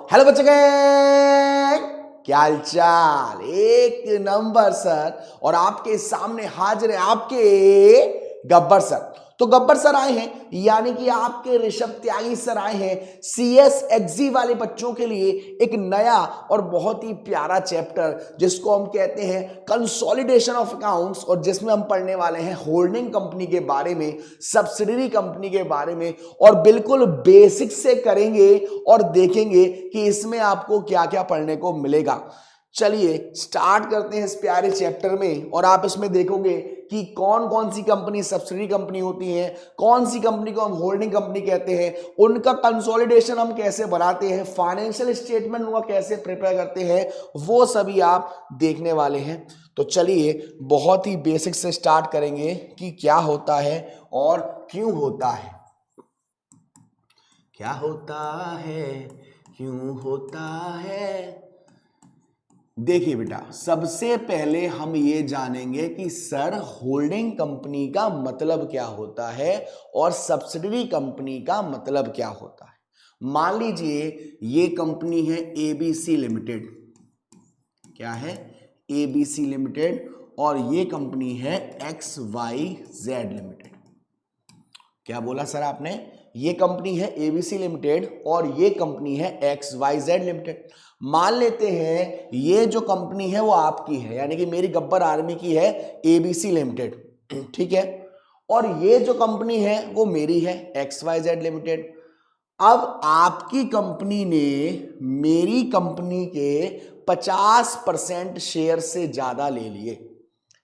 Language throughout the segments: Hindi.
हेलो बच्चे क्या हाल चाल। एक नंबर सर। और आपके सामने हाजिर है आपके गब्बर सर। तो गब्बर सर आए हैं, यानी कि आपके ऋषभ त्यागी सर आए हैं सीएस एक्जी वाले बच्चों के लिए एक नया और बहुत ही प्यारा चैप्टर जिसको हम कहते हैं कंसोलिडेशन ऑफ अकाउंट्स, और जिसमें हम पढ़ने वाले हैं होल्डिंग कंपनी के बारे में, सब्सिडरी कंपनी के बारे में, और बिल्कुल बेसिक से करेंगे और देखेंगे कि इसमें आपको क्या क्या पढ़ने को मिलेगा। चलिए स्टार्ट करते हैं इस प्यारे चैप्टर में। और आप इसमें देखोगे कि कौन कौन सी कंपनी सब्सिडरी कंपनी होती है, कौन सी कंपनी को हम होल्डिंग कंपनी कहते हैं, उनका कंसोलिडेशन हम कैसे बनाते हैं, फाइनेंशियल स्टेटमेंट उनका कैसे प्रिपेयर करते हैं, वो सभी आप देखने वाले हैं। तो चलिए बहुत ही बेसिक से स्टार्ट करेंगे कि क्या होता है और क्यों होता है। क्या होता है, क्यों होता है। देखिए बेटा, सबसे पहले हम ये जानेंगे कि सर होल्डिंग कंपनी का मतलब क्या होता है और सब्सिडरी कंपनी का मतलब क्या होता है। मान लीजिए ये कंपनी है एबीसी लिमिटेड। क्या है? ABC limited. और ये कंपनी है XYZ लिमिटेड। क्या बोला सर आपने? ये कंपनी है एबीसी लिमिटेड और ये कंपनी है XYZ लिमिटेड। मान लेते हैं ये जो कंपनी है वो आपकी है, यानी कि मेरी गब्बर आर्मी की है एबीसी लिमिटेड, ठीक है। और ये जो कंपनी है वो मेरी है XYZ लिमिटेड। अब आपकी कंपनी ने मेरी कंपनी के 50% शेयर से ज्यादा ले लिए,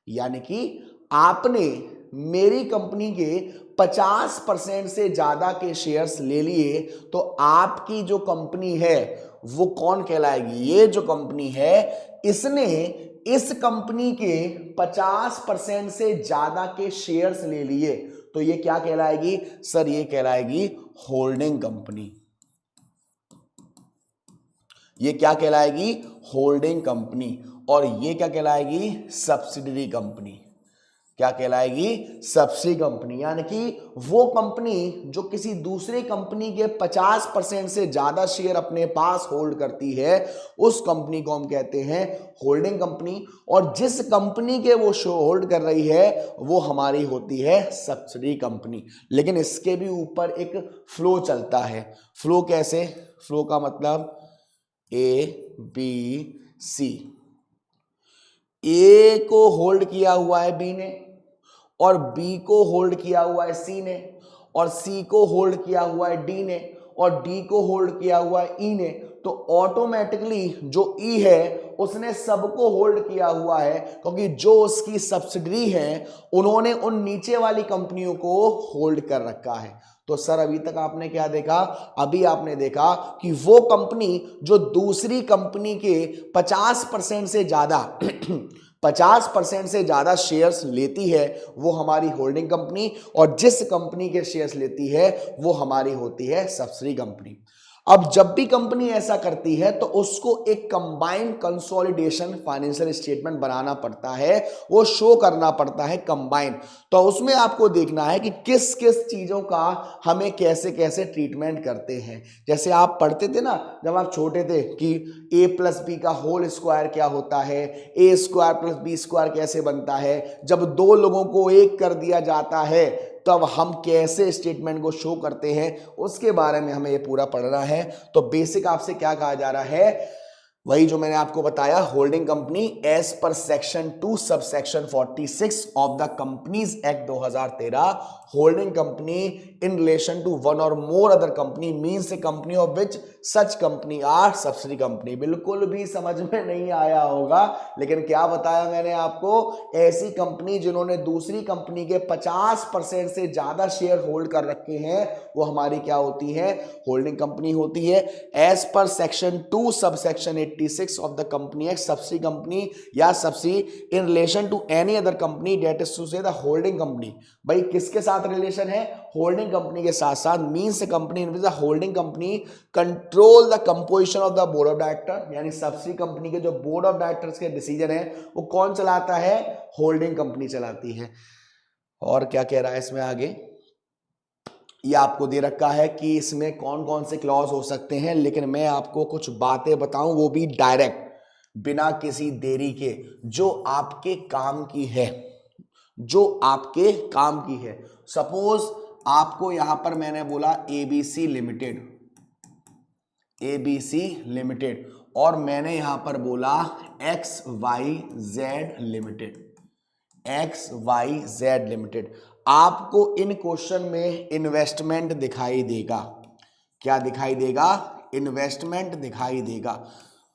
यानी कि आपने मेरी कंपनी के 50% से ज्यादा के शेयर्स ले लिए, तो आपकी जो कंपनी है वो कौन कहलाएगी? ये जो कंपनी है इसने इस कंपनी के 50% से ज्यादा के शेयर्स ले लिए, तो ये क्या कहलाएगी सर? ये कहलाएगी होल्डिंग कंपनी। ये क्या कहलाएगी? Holding company. और ये क्या कहलाएगी? Subsidiary company. क्या कहलाएगी? Subsidy company. यानी कि वो कंपनी जो किसी दूसरी कंपनी के 50% से ज्यादा शेयर अपने पास होल्ड करती है, उस कंपनी को हम कहते हैं होल्डिंग कंपनी। और जिस कंपनी के वो शो होल्ड कर रही है वो हमारी होती है सब्सिडी कंपनी। लेकिन इसके भी ऊपर एक फ्लो चलता है। फ्लो कैसे? फ्लो का मतलब ABC। ए को होल्ड किया हुआ है बी ने, और बी को होल्ड किया हुआ है सी ने, और सी को होल्ड किया हुआ है डी ने, और डी को होल्ड किया हुआ है ई ने। तो ऑटोमेटिकली जो ई है उसने सबको होल्ड किया हुआ है, क्योंकि जो उसकी सब्सिडरी है उन्होंने उन नीचे वाली कंपनियों को होल्ड कर रखा है। तो सर अभी तक आपने क्या देखा? अभी आपने देखा कि वो कंपनी जो दूसरी कंपनी के 50% से ज्यादा 50% से ज्यादा शेयर्स लेती है वो हमारी होल्डिंग कंपनी, और जिस कंपनी के शेयर्स लेती है वो हमारी होती है सब्सिडी कंपनी। अब जब भी कंपनी ऐसा करती है तो उसको एक कंबाइंड कंसोलिडेशन फाइनेंशियल स्टेटमेंट बनाना पड़ता है, वो शो करना पड़ता है कंबाइंड। तो उसमें आपको देखना है कि किस किस चीजों का हमें कैसे कैसे ट्रीटमेंट करते हैं। जैसे आप पढ़ते थे ना जब आप छोटे थे कि a+b का होल स्क्वायर क्या होता है, a² + b² कैसे बनता है, जब दो लोगों को एक कर दिया जाता है तब हम कैसे स्टेटमेंट को शो करते हैं, उसके बारे में हमें ये पूरा पढ़ना है। तो बेसिक आपसे क्या कहा जा रहा है? वही जो मैंने आपको बताया, holding company as per section 2 sub section 46 of the companies act 2013, holding company in relation to one और more other company means a company of which such company are subsidy company. बिल्कुल भी समझ में नहीं आया होगा, लेकिन क्या बताया मैंने आपको? ऐसी कंपनी जिन्होंने दूसरी कंपनी के 50% से ज्यादा शेयर होल्ड कर रखे हैं वो हमारी क्या होती है? होल्डिंग कंपनी होती है। As per section 2 sub section 86 of the company act, subsidy company या subsidy in relation to any other company that is to say the holding company. भाई किसके साथ रिलेशन है? होल्डिंग कंपनी के साथ साथ। Means company in which the holding company control the composition of the board of director, यानी सब्सिडी कंपनी के जो बोर्ड ऑफ डायरेक्टर्स के डिसीजन है वो कौन चलाता है? होल्डिंग कंपनी चलाती है। और क्या कह रहा है इसमें आगे? ये आपको दे रखा है कि इसमें कौन कौन से क्लॉज हो सकते हैं, लेकिन मैं आपको कुछ बातें बताऊं वो भी डायरेक्ट, बिना किसी देरी के, जो आपके काम की है, जो आपके काम की है। सपोज आपको यहां पर मैंने बोला एबीसी लिमिटेड, एबीसी लिमिटेड, और मैंने यहां पर बोला X Y Z limited, X Y Z limited. आपको इन क्वेश्चन में इन्वेस्टमेंट दिखाई देगा। क्या दिखाई देगा? इन्वेस्टमेंट दिखाई देगा।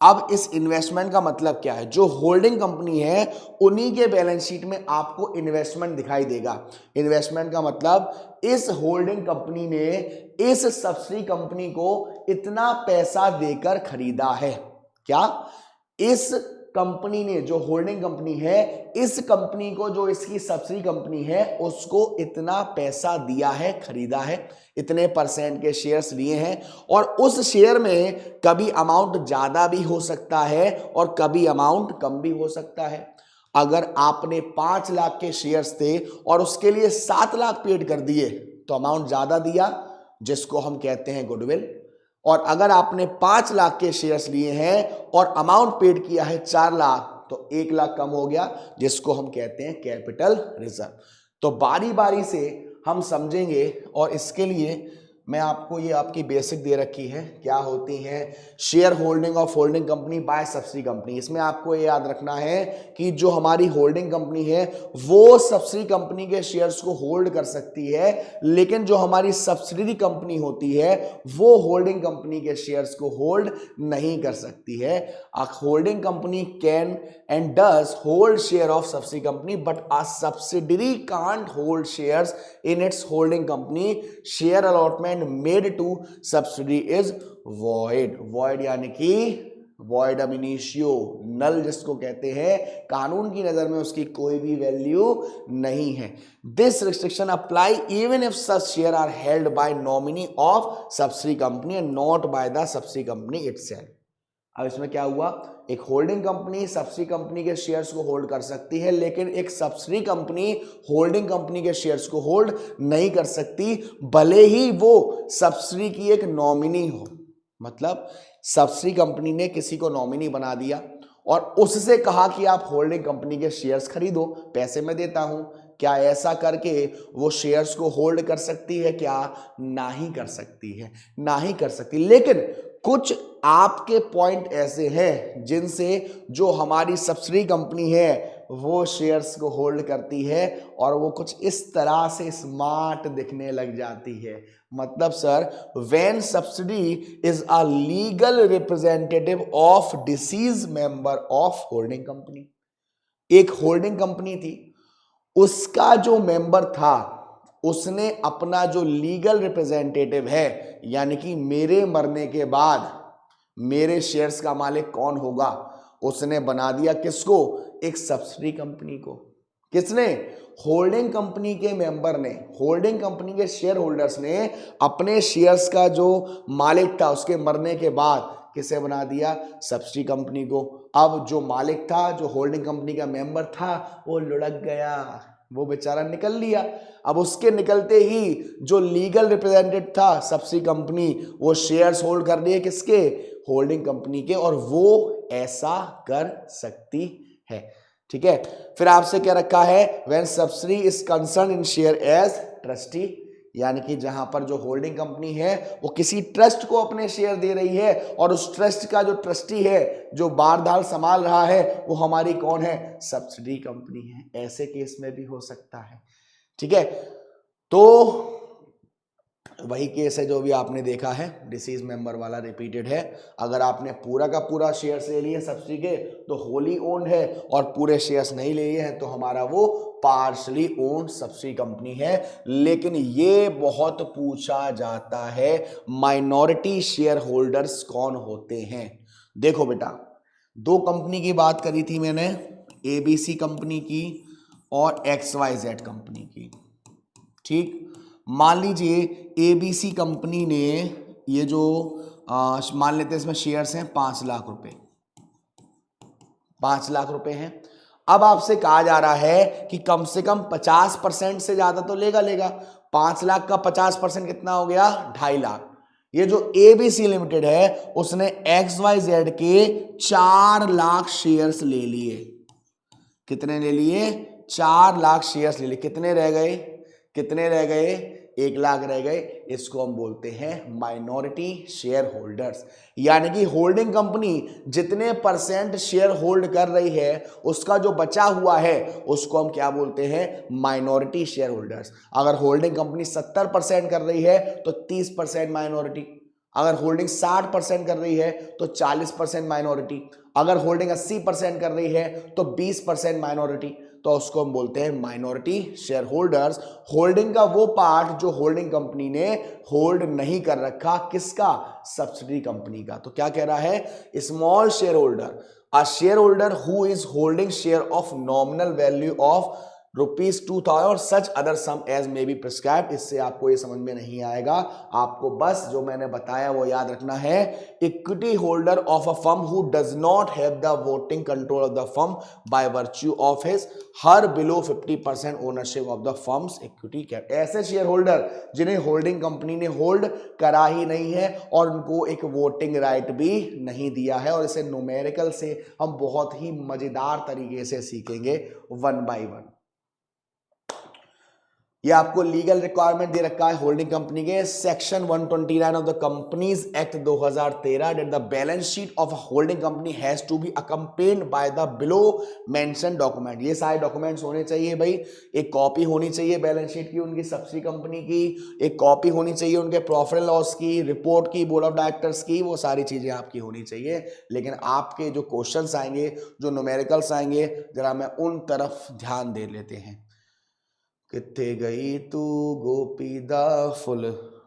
अब इस इन्वेस्टमेंट का मतलब क्या है? जो होल्डिंग कंपनी है उन्हीं के बैलेंस शीट में आपको इन्वेस्टमेंट दिखाई देगा। इन्वेस्टमेंट का मतलब इस होल्डिंग कंपनी ने इस सब्सिडी कंपनी को इतना पैसा देकर खरीदा है। क्या? इस कंपनी ने, जो होल्डिंग कंपनी है, इस कंपनी को, जो इसकी सब्सिडी कंपनी है, उसको इतना पैसा दिया है, खरीदा है, इतने परसेंट के शेयर्स लिए हैं, और उस शेयर में कभी अमाउंट ज्यादा भी हो सकता है और कभी अमाउंट कम भी हो सकता है। अगर आपने 5 लाख के शेयर्स थे और उसके लिए 7 लाख पेड कर दिए तो अमाउंट ज्यादा दिया, जिसको हम कहते हैं गुडविल। और अगर आपने 5 लाख के शेयर्स लिए हैं और अमाउंट पेड किया है 4 लाख, तो 1 लाख कम हो गया, जिसको हम कहते हैं कैपिटल रिजर्व। तो बारी बारी से हम समझेंगे, और इसके लिए मैं आपको, ये आपकी बेसिक दे रखी है, क्या होती है share holding of holding company by subsidy company. इसमें आपको ये याद रखना है कि जो हमारी होल्डिंग कंपनी है वो सब्सिडी कंपनी के शेयर्स को होल्ड कर सकती है, लेकिन जो हमारी सब्सिडरी कंपनी होती है वो होल्डिंग कंपनी के शेयर्स को होल्ड नहीं कर सकती है। अ holding company can and does hold share of subsidiary company, but a subsidiary can't hold shares in its holding company. Share allotment made to subsidiary is void. Void यानी कि void ab initio, नल जिसको कहते हैं, कानून की नजर में उसकी कोई भी वैल्यू नहीं है। This restriction apply even if such share are held by nominee of subsidiary company and not by the subsidiary company itself. अब इसमें क्या हुआ? एक होल्डिंग कंपनी सब्सिडी कंपनी के शेयर्स को होल्ड कर सकती है, लेकिन एक सब्सिडी कंपनी होल्डिंग कंपनी के शेयर्स को होल्ड नहीं कर सकती, भले ही वो सब्सिडी की एक नॉमिनी हो। मतलब सब्सिडी कंपनी ने किसी को नॉमिनी बना दिया और उससे कहा कि आप होल्डिंग कंपनी के शेयर्स खरीदो, पैसे मैं देता हूं। क्या ऐसा करके वो शेयर्स को होल्ड कर सकती है? क्या नहीं कर सकती है, नहीं कर सकती। लेकिन कुछ आपके पॉइंट ऐसे हैं जिनसे जो हमारी सब्सिडी कंपनी है वो शेयर्स को होल्ड करती है, और वो कुछ इस तरह से स्मार्ट दिखने लग जाती है। मतलब sir, when subsidy is a legal representative of disease member of holding company. एक होल्डिंग कंपनी थी, उसका जो मेंबर था उसने अपना जो लीगल रिप्रेजेंटेटिव है, यानी कि मेरे मरने के बाद मेरे शेयर्स का मालिक कौन होगा, उसने बना दिया किसको? एक सब्सिडी कंपनी को। किसने? होल्डिंग कंपनी के मेंबर ने, होल्डिंग कंपनी के शेयर होल्डर्स ने अपने शेयर्स का जो मालिक था उसके मरने के बाद किसे बना दिया? सब्सिडी कंपनी को। अब जो मालिक था, जो होल्डिंग कंपनी का मेंबर था, वो लुढ़क गया, वो बेचारा निकल लिया। अब उसके निकलते ही जो लीगल रिप्रेजेंटेटिव था सब्सिडी कंपनी, वो शेयर्स होल्ड कर लिए किसके? होल्डिंग कंपनी के, और वो ऐसा कर सकती है। ठीक है। फिर आपसे क्या रखा है? When subsidy is concern in share as trustee, यानी कि जहां पर जो होल्डिंग कंपनी है वो किसी ट्रस्ट को अपने शेयर दे रही है, और उस ट्रस्ट का जो ट्रस्टी है, जो बारदाल संभाल रहा है, वो हमारी कौन है? सब्सिडी कंपनी है। ऐसे केस में भी हो सकता है। ठीक है। तो वही केस है जो भी आपने देखा है, डिसीज मेंबर वाला रिपीटेड है। अगर आपने पूरा का पूरा शेयर्स ले लिए सब्सिडी के तो होली ओन्ड है, और पूरे शेयर्स नहीं ले लिए हैं तो हमारा वो पार्शली ओन्ड सब्सिडी कंपनी है। लेकिन ये बहुत पूछा जाता है, माइनॉरिटी शेयर होल्डर्स कौन होते हैं? देखो बेटा, 2 कंपनी की बात करी थी मैंने, एबीसी कंपनी की और XYZ कंपनी की। ठीक, मान लीजिए एबीसी कंपनी ने ये जो मान लेते हैं इसमें शेयर्स हैं 5 लाख रुपए, 5 लाख रुपए हैं। अब आपसे कहा जा रहा है कि कम से कम 50% से ज्यादा तो लेगा, 5 लाख का 50% कितना हो गया, 2.5 लाख। ये जो ABC लिमिटेड है उसने XYZ के 4 लाख शेयर्स ले लिए। कितने ले लिए, 4 लाख शेयर्स ले लिए। कितने रह गए, कितने रह गए, 1 लाख रह गए। इसको हम बोलते हैं माइनॉरिटी शेयर होल्डर्स। यानी कि होल्डिंग कंपनी जितने % शेयर होल्ड कर रही है उसका जो बचा हुआ है उसको हम क्या बोलते हैं, माइनॉरिटी शेयर होल्डर्स। अगर होल्डिंग कंपनी 70% कर रही है तो 30% माइनॉरिटी, अगर होल्डिंग 60% कर रही है तो 40% माइनॉरिटी, अगर होल्डिंग 80% कर रही है तो 20% माइनॉरिटी। तो उसको हम बोलते हैं माइनॉरिटी शेयर होल्डर्स। होल्डिंग का वो पार्ट जो होल्डिंग कंपनी ने होल्ड नहीं कर रखा, किसका, सब्सिडी कंपनी का। तो क्या कह रहा है, small share holder, a share holder who is holding share of nominal value of ₹2000 और such other sum as may be prescribe. इससे आपको ये समझ में नहीं आएगा, आपको बस जो मैंने बताया वो याद रखना है। Equity holder of a firm who does not have the voting control of the firm by virtue of his her below 50% ownership of the firms equity cap. ऐसे शेयर होल्डर जिन्हें होल्डिंग कंपनी ने होल्ड करा ही नहीं है और उनको एक वोटिंग राइट भी नहीं दिया है। और इसे न्यूमेरिकल से हम बहुत ही मजेदार तरीके से सीखेंगे 1 by 1। ये आपको लीगल रिक्वायरमेंट दे रखा है होल्डिंग कंपनी के section 129 of the companies act 2013 that the balance sheet of a holding company has to be accompanied by the below mention document. ये सारे डॉक्यूमेंट्स होने चाहिए भाई। एक कॉपी होनी चाहिए बैलेंस शीट की उनकी सब्सिडी कंपनी की, एक कॉपी होनी चाहिए उनके प्रॉफिट एंड लॉस की, रिपोर्ट की बोर्ड ऑफ डायरेक्टर्स की, वो सारी चीजें आपकी होनी चाहिए। लेकिन आपके जो क्वेश्चंस आएंगे, जो न्यूमेरिकल्स आएंगे, जरा मैं उन तरफ ध्यान दे लेते हैं। किथे गई तू गोपी दा फुल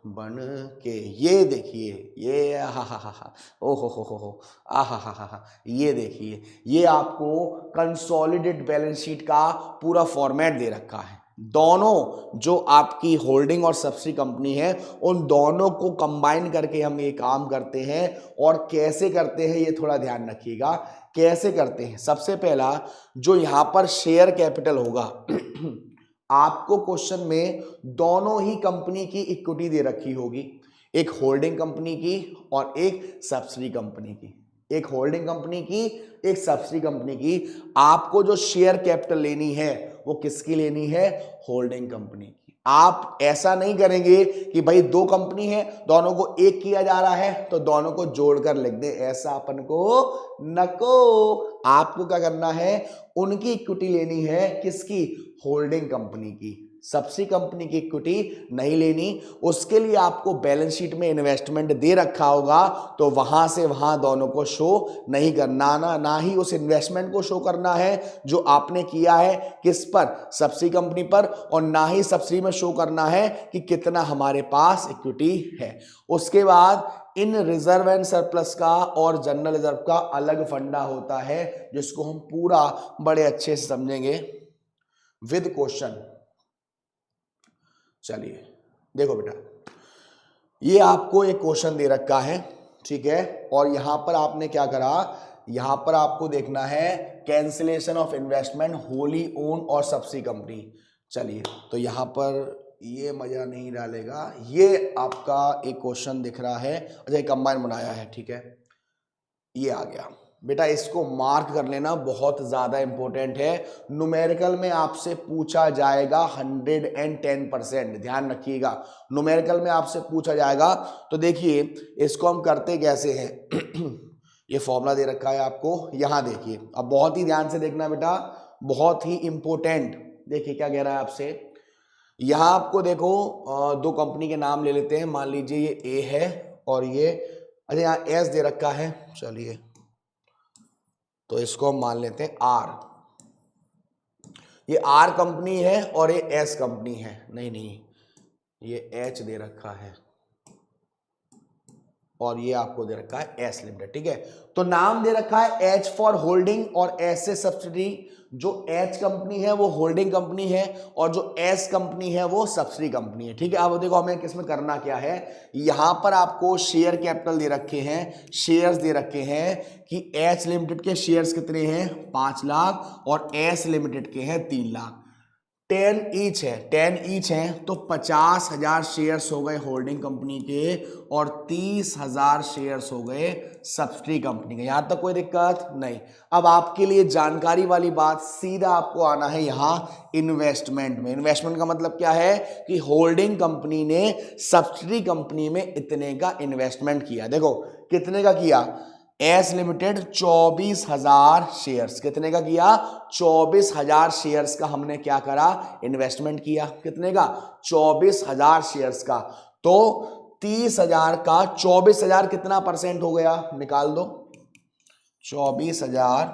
बन के, ये देखिए, ये हा हा हा हा, ओ हो आ हा, ये देखिए, ये आपको कंसोलिडेट बैलेंस शीट का पूरा फॉर्मेट दे रखा है। दोनों जो आपकी होल्डिंग और सब्सिडी कंपनी है उन दोनों को कंबाइन करके हम ये काम करते हैं। और कैसे करते हैं ये थोड़ा ध्यान रखिएगा। कैसे करते हैं, सबसे पहला जो यहां पर शेयर कैपिटल होगा आपको क्वेश्चन में दोनों ही कंपनी की इक्विटी दे रखी होगी, एक होल्डिंग कंपनी की और एक सब्सिडी कंपनी की। एक होल्डिंग कंपनी की, एक सब्सिडी कंपनी की। आपको जो शेयर कैपिटल लेनी है वो किसकी लेनी है, होल्डिंग कंपनी की। आप ऐसा नहीं करेंगे कि भाई 2 कंपनी है दोनों को एक किया जा रहा है तो दोनों को जोड़कर लिख दे, ऐसा अपन को नको। आपको क्या करना है, उनकी इक्विटी लेनी है, किसकी, होल्डिंग कंपनी की। सब्सिडी कंपनी की इक्विटी नहीं लेनी। उसके लिए आपको बैलेंस शीट में इन्वेस्टमेंट दे रखा होगा तो वहां से वहां दोनों को शो नहीं करना, ना ही उस इन्वेस्टमेंट को शो करना है जो आपने किया है किस पर, सब्सिडी कंपनी पर, और ना ही सब्सिडी में शो करना है कि कितना हमारे पास इक्विटी है। उसके बाद इन रिजर्व एंड सरप्लस का और जनरल रिजर्व का अलग फंडा होता है जिसको हम पूरा बड़े अच्छे से समझेंगे विद क्वेश्चन। चलिए देखो बेटा, ये आपको एक क्वेश्चन दे रखा है, ठीक है। और यहां पर आपने क्या करा, यहां पर आपको देखना है cancellation of investment Holi own और सब्सिडी कंपनी। चलिए तो यहां पर ये मजा नहीं डालेगा, ये आपका एक क्वेश्चन दिख रहा है। अच्छा, कंबाइन बनाया है, ठीक है, ये आ गया बेटा, इसको मार्क कर लेना, बहुत ज्यादा इंपॉर्टेंट है। न्यूमेरिकल में आपसे पूछा जाएगा 110%, ध्यान रखिएगा। न्यूमेरिकल में आपसे पूछा जाएगा। तो देखिए इसको हम करते कैसे हैं ये फॉर्मूला दे रखा है आपको, यहां देखिए। अब बहुत ही ध्यान से देखना बेटा, बहुत ही इंपॉर्टेंट। देखिए क्या कह रहा है आपसे, यहां आपको देखो 2 कंपनी के नाम ले लेते हैं। मान लीजिए ये ए है और ये, अच्छा यहाँ एस दे रखा है, चलिए तो इसको हम मान लेते हैं आर। ये आर कंपनी है और ये एस कंपनी है, नहीं ये एच दे रखा है और ये आपको दे रखा है एस लिमिटेड, ठीक है। तो नाम दे रखा है एच फॉर होल्डिंग और एस से सब्सिडी। जो एच कंपनी है वो होल्डिंग कंपनी है और जो एस कंपनी है वो सब्सिडी कंपनी है, ठीक है। अब देखो हमें किसमें करना क्या है, यहां पर आपको शेयर कैपिटल दे रखे हैं, शेयर्स दे रखे हैं कि एच लिमिटेड के शेयर्स कितने हैं 5 लाख और एस लिमिटेड के हैं 3 लाख। 10 ईच है, 10 ईच है तो 50,000 शेयर्स हो गए होल्डिंग कंपनी के और 30,000 शेयर्स हो गए सब्सिडी कंपनी के। यहां तक कोई दिक्कत नहीं। अब आपके लिए जानकारी वाली बात, सीधा आपको आना है यहां इन्वेस्टमेंट में। इन्वेस्टमेंट का मतलब क्या है कि होल्डिंग कंपनी ने सब्सिडी कंपनी में इतने का इन्वेस्टमेंट किया। देखो कितने का किया, एस लिमिटेड 24,000 शेयर्स, कितने का किया, 24,000 शेयर्स का हमने क्या करा, इन्वेस्टमेंट किया। कितने का, 24,000 शेयर्स का। तो 30,000 का 24,000 कितना परसेंट हो गया, निकाल दो। 24,000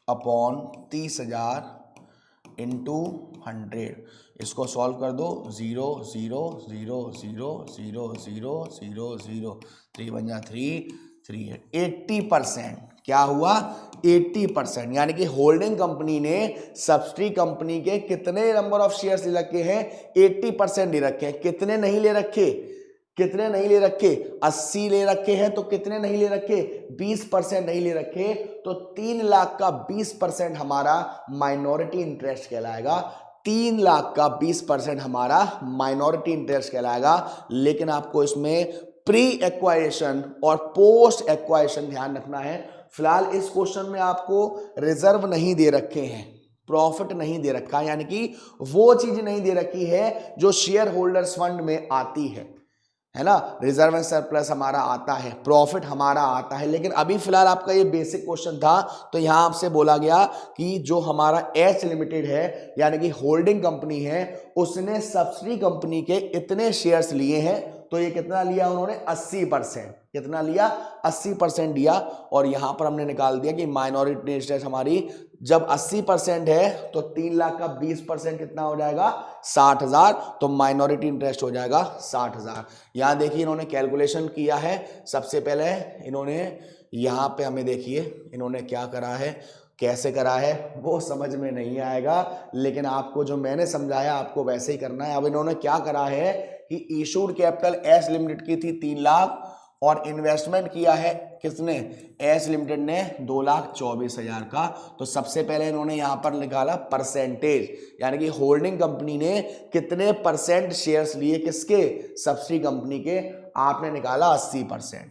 अपॉन 30,000 इंटू 100, इसको सॉल्व कर दो। 0 0 0 0 0 0 0 0 3 बन जा 3 3 80%। क्या हुआ, 80%। यानी कि होल्डिंग कंपनी ने सब्सिडी कंपनी के कितने नंबर ऑफ शेयर्स ले रखे हैं, 80% ले रखे हैं। कितने नहीं ले रखे, कितने नहीं ले रखे, 80 ले रखे हैं। तो कितने नहीं ले रखे, 20% नहीं ले रखे। तो 3 लाख का 20% हमारा माइनॉरिटी इंटरेस्ट कहलाएगा। 3 लाख का 20% हमारा माइनॉरिटी इंटरेस्ट कहलाएगा। लेकिन आपको इसमें प्री एक्वायरेशन और पोस्ट एक्वायरेशन ध्यान रखना है। फिलहाल इस क्वेश्चन में आपको रिजर्व नहीं दे रखे हैं, प्रॉफिट नहीं दे रखा, यानी कि वो चीज नहीं दे रखी है जो शेयर होल्डर्स फंड में आती है ना। रिजर्व एंड सरप्लस हमारा आता है, प्रॉफिट हमारा आता है। लेकिन अभी फिलहाल आपका ये बेसिक क्वेश्चन था, तो यहां आपसे बोला गया कि जो हमारा एच लिमिटेड है यानी कि होल्डिंग कंपनी है, उसने सब्सिडी कंपनी के इतने शेयर्स लिए हैं। तो ये कितना लिया उन्होंने, 80%। कितना लिया, 80% लिया। और यहां पर हमने निकाल दिया कि माइनॉरिटी इंटरेस्ट हमारी जब 80% है तो 3 लाख का 20% कितना हो जाएगा, 60,000। तो माइनॉरिटी इंटरेस्ट हो जाएगा 60,000। यहां देखिए इन्होंने कैलकुलेशन किया है। सबसे पहले इन्होंने यहां पे हमें देखिए इन्होंने क्या करा है, कैसे करा है वो समझ में नहीं आएगा, लेकिन आपको जो मैंने समझाया आपको वैसे ही करना है। अब इन्होंने क्या करा है कि इशूड कैपिटल एस लिमिटेड की थी 3 लाख और इन्वेस्टमेंट किया है किसने, एस लिमिटेड ने 2,24,000 का। तो सबसे पहले इन्होंने यहां पर निकाला परसेंटेज, यानी कि होल्डिंग कंपनी ने कितने परसेंट शेयर्स लिए, किसके, सब्सिडी कंपनी के। आपने निकाला 80%,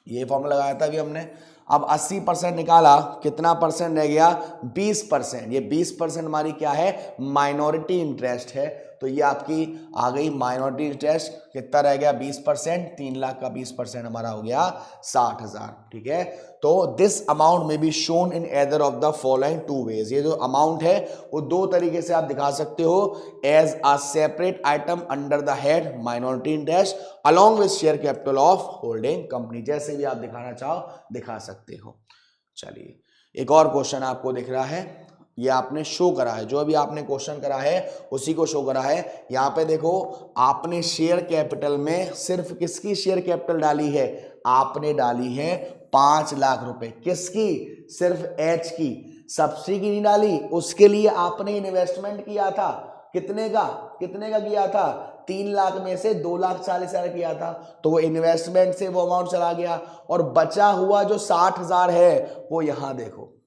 ये फॉर्मूला लगाया था अभी हमने। अब 80% निकाला, कितना परसेंट रह गया, 20%। ये 20% हमारी क्या है, माइनॉरिटी इंटरेस्ट है। तो ये आपकी आ गई माइनॉरिटी इंटरेस्ट, कितना रह गया, 20%। 3 लाख का 20% हमारा हो गया 60,000। ठीक है। तो दिस अमाउंट में be shown in either of the following 2 ways. ये जो अमाउंट है वो 2 तरीके से आप दिखा सकते हो, as a separate item under the head minority interest along with share capital of holding company. जैसे भी आप दिखाना चाहो दिखा सकते हो। चलिए एक और क्वेश्चन आपको दिख रहा है, ये आपने शो करा है, जो अभी आपने क्वेश्चन करा है उसी को शो करा है। यहां पे देखो आपने शेयर कैपिटल में सिर्फ किसकी शेयर कैपिटल डाली है, आपने डाली है 5 लाख रुपए। किसकी, सिर्फ एच की, सब्सिडी की नहीं डाली। उसके लिए आपने इन्वेस्टमेंट किया था, कितने का, कितने का किया था, 3 लाख में से 2,40,000 किया था। तो वो इन्वेस्टमेंट से वो अमाउंट चला गया। और बचा हुआ जो 60,000 है वो यहां देखो,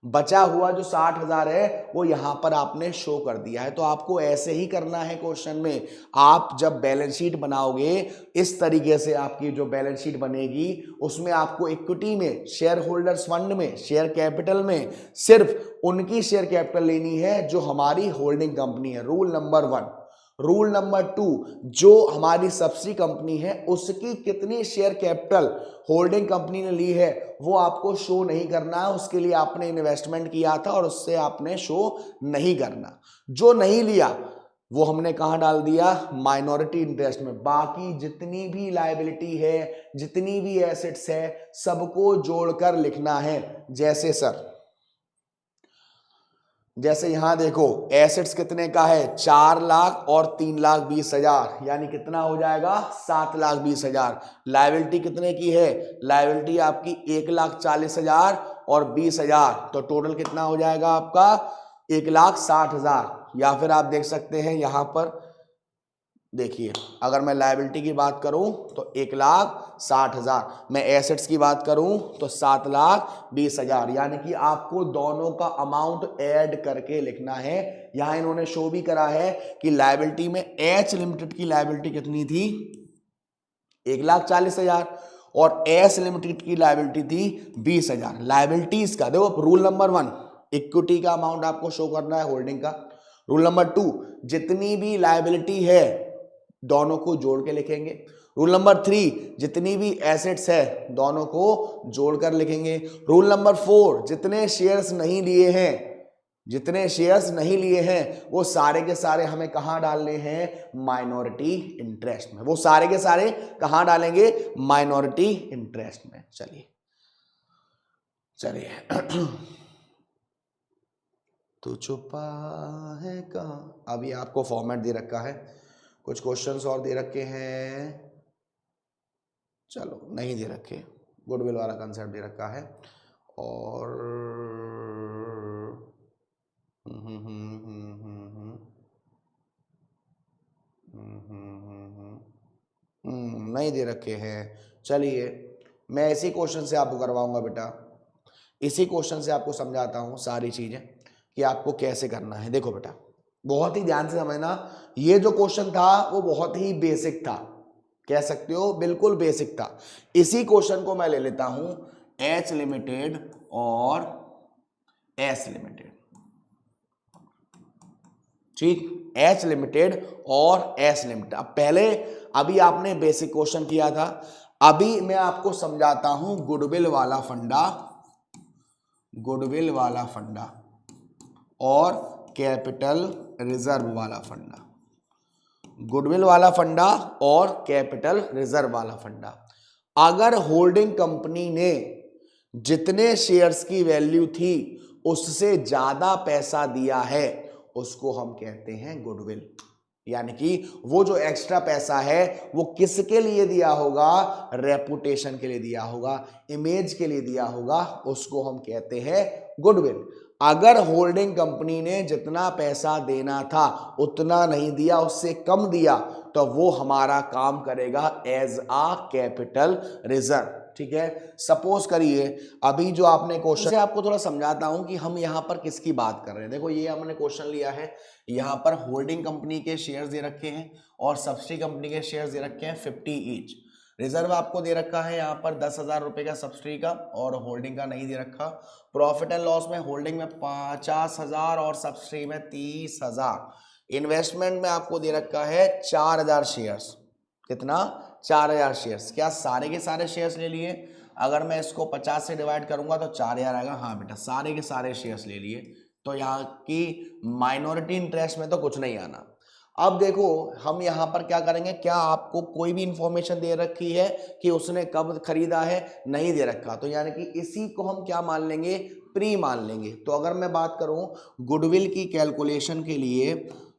बचा हुआ जो 60,000 है वो यहां पर आपने शो कर दिया है। तो आपको ऐसे ही करना है क्वेश्चन में। आप जब बैलेंस शीट बनाओगे इस तरीके से आपकी जो बैलेंस शीट बनेगी उसमें आपको इक्विटी में, शेयर होल्डर्स फंड में, शेयर कैपिटल में सिर्फ उनकी शेयर कैपिटल लेनी है जो हमारी होल्डिंग कंपनी है, रूल नंबर 1। रूल नंबर 2, जो हमारी सब्सिडी कंपनी है उसकी कितनी शेयर कैपिटल होल्डिंग कंपनी ने ली है वो आपको शो नहीं करना है। उसके लिए आपने इन्वेस्टमेंट किया था और उससे आपने शो नहीं करना। जो नहीं लिया वो हमने कहां डाल दिया, माइनॉरिटी इंटरेस्ट में। बाकी जितनी भी लायबिलिटी है, जितनी भी एसेट्स है, सबको जोड़कर लिखना है। जैसे सर, जैसे यहां देखो एसेट्स कितने का है, 4 लाख और 3,20,000, यानी कितना हो जाएगा, 7,20,000। लायबिलिटी कितने की है, लायबिलिटी आपकी 1,40,000 और 20,000। तो टोटल कितना हो जाएगा आपका, 1,60,000। या फिर आप देख सकते हैं यहां पर देखिए अगर मैं लायबिलिटी की बात करूं तो 1,60,000, मैं एसेट्स की बात करूं तो 7,20,000, यानी कि आपको दोनों का अमाउंट ऐड करके लिखना है। यहां इन्होंने शो भी करा है कि लायबिलिटी में एच लिमिटेड की लायबिलिटी कितनी थी, 1,40,000, और एस लिमिटेड की लायबिलिटी थी 20,000। लायबिलिटीज का देखो रूल नंबर 1, इक्विटी का अमाउंट आपको शो करना है होल्डिंग का। रूल नंबर 2, जितनी भी लायबिलिटी है दोनों को जोड़ के लिखेंगे। रूल नंबर 3, जितनी भी एसेट्स है दोनों को जोड़कर लिखेंगे। रूल नंबर 4, जितने शेयर्स नहीं लिए हैं, जितने शेयर्स नहीं लिए हैं वो सारे के सारे हमें कहां डालने हैं, माइनॉरिटी इंटरेस्ट में। वो सारे के सारे कहां डालेंगे, माइनॉरिटी इंटरेस्ट में। चलिए चलिए तो छुपा है कहां। अभी आपको फॉर्मेट दे रखा है, कुछ क्वेश्चंस और दे रखे हैं, चलो नहीं दे रखे, गुडविल वाला कंसेप्ट दे रखा है, और नहीं दे रखे हैं। चलिए मैं इसी क्वेश्चन से आपको करवाऊंगा बेटा, इसी क्वेश्चन से आपको समझाता हूं सारी चीजें कि आपको कैसे करना है। देखो बेटा बहुत ही ध्यान से समझना, ये जो क्वेश्चन था वो बहुत ही बेसिक था, कह सकते हो बिल्कुल बेसिक था। इसी क्वेश्चन को मैं ले लेता हूं एच लिमिटेड और एस लिमिटेड, ठीक, एच लिमिटेड और एस लिमिटेड। अब पहले अभी आपने बेसिक क्वेश्चन किया था, अभी मैं आपको समझाता हूं गुडविल वाला फंडा, गुडविल वाला फंडा और कैपिटल रिजर्व वाला फंडा, गुडविल वाला फंडा और कैपिटल रिजर्व वाला फंडा। अगर होल्डिंग कंपनी ने जितने शेयर्स की वैल्यू थी उससे ज्यादा पैसा दिया है उसको हम कहते हैं गुडविल। यानी कि वो जो एक्स्ट्रा पैसा है वो किसके लिए दिया होगा, रेपुटेशन के लिए दिया होगा, इमेज के लिए दिया होगा, उसको हम कहते हैं गुडविल। अगर होल्डिंग कंपनी ने जितना पैसा देना था उतना नहीं दिया, उससे कम दिया, तो वो हमारा काम करेगा एज आ कैपिटल रिजर्व। ठीक है, सपोज करिए अभी जो आपने क्वेश्चन से आपको थोड़ा समझाता हूं कि हम यहां पर किसकी बात कर रहे हैं। देखो ये हमने क्वेश्चन लिया है, यहां पर होल्डिंग कंपनी के शेयर्स दे रखे हैं और सब्सिडी कंपनी के शेयर्स दे रखे हैं 50 ईच। रिजर्व आपको दे रखा है यहाँ पर 10,000 रुपए का सब्सिडी का और होल्डिंग का नहीं दे रखा। प्रॉफिट एंड लॉस में होल्डिंग में 50,000 और सब्सिडी में 30,000। इन्वेस्टमेंट में आपको दे रखा है 4,000 शेयर्स। कितना, 4,000 शेयर्स। क्या सारे के सारे शेयर्स ले लिए? अगर मैं इसको 50 से डिवाइड करूंगा तो 4,000 आएगा। हाँ बेटा सारे के सारे शेयर्स ले लिए, तो यहाँ की माइनॉरिटी इंटरेस्ट में तो कुछ नहीं आना। अब देखो हम यहां पर क्या करेंगे, क्या आपको कोई भी इंफॉर्मेशन दे रखी है कि उसने कब खरीदा है? नहीं दे रखा, तो यानी कि इसी को हम क्या मान लेंगे, प्री मान लेंगे। तो अगर मैं बात करूं गुडविल की कैलकुलेशन के लिए,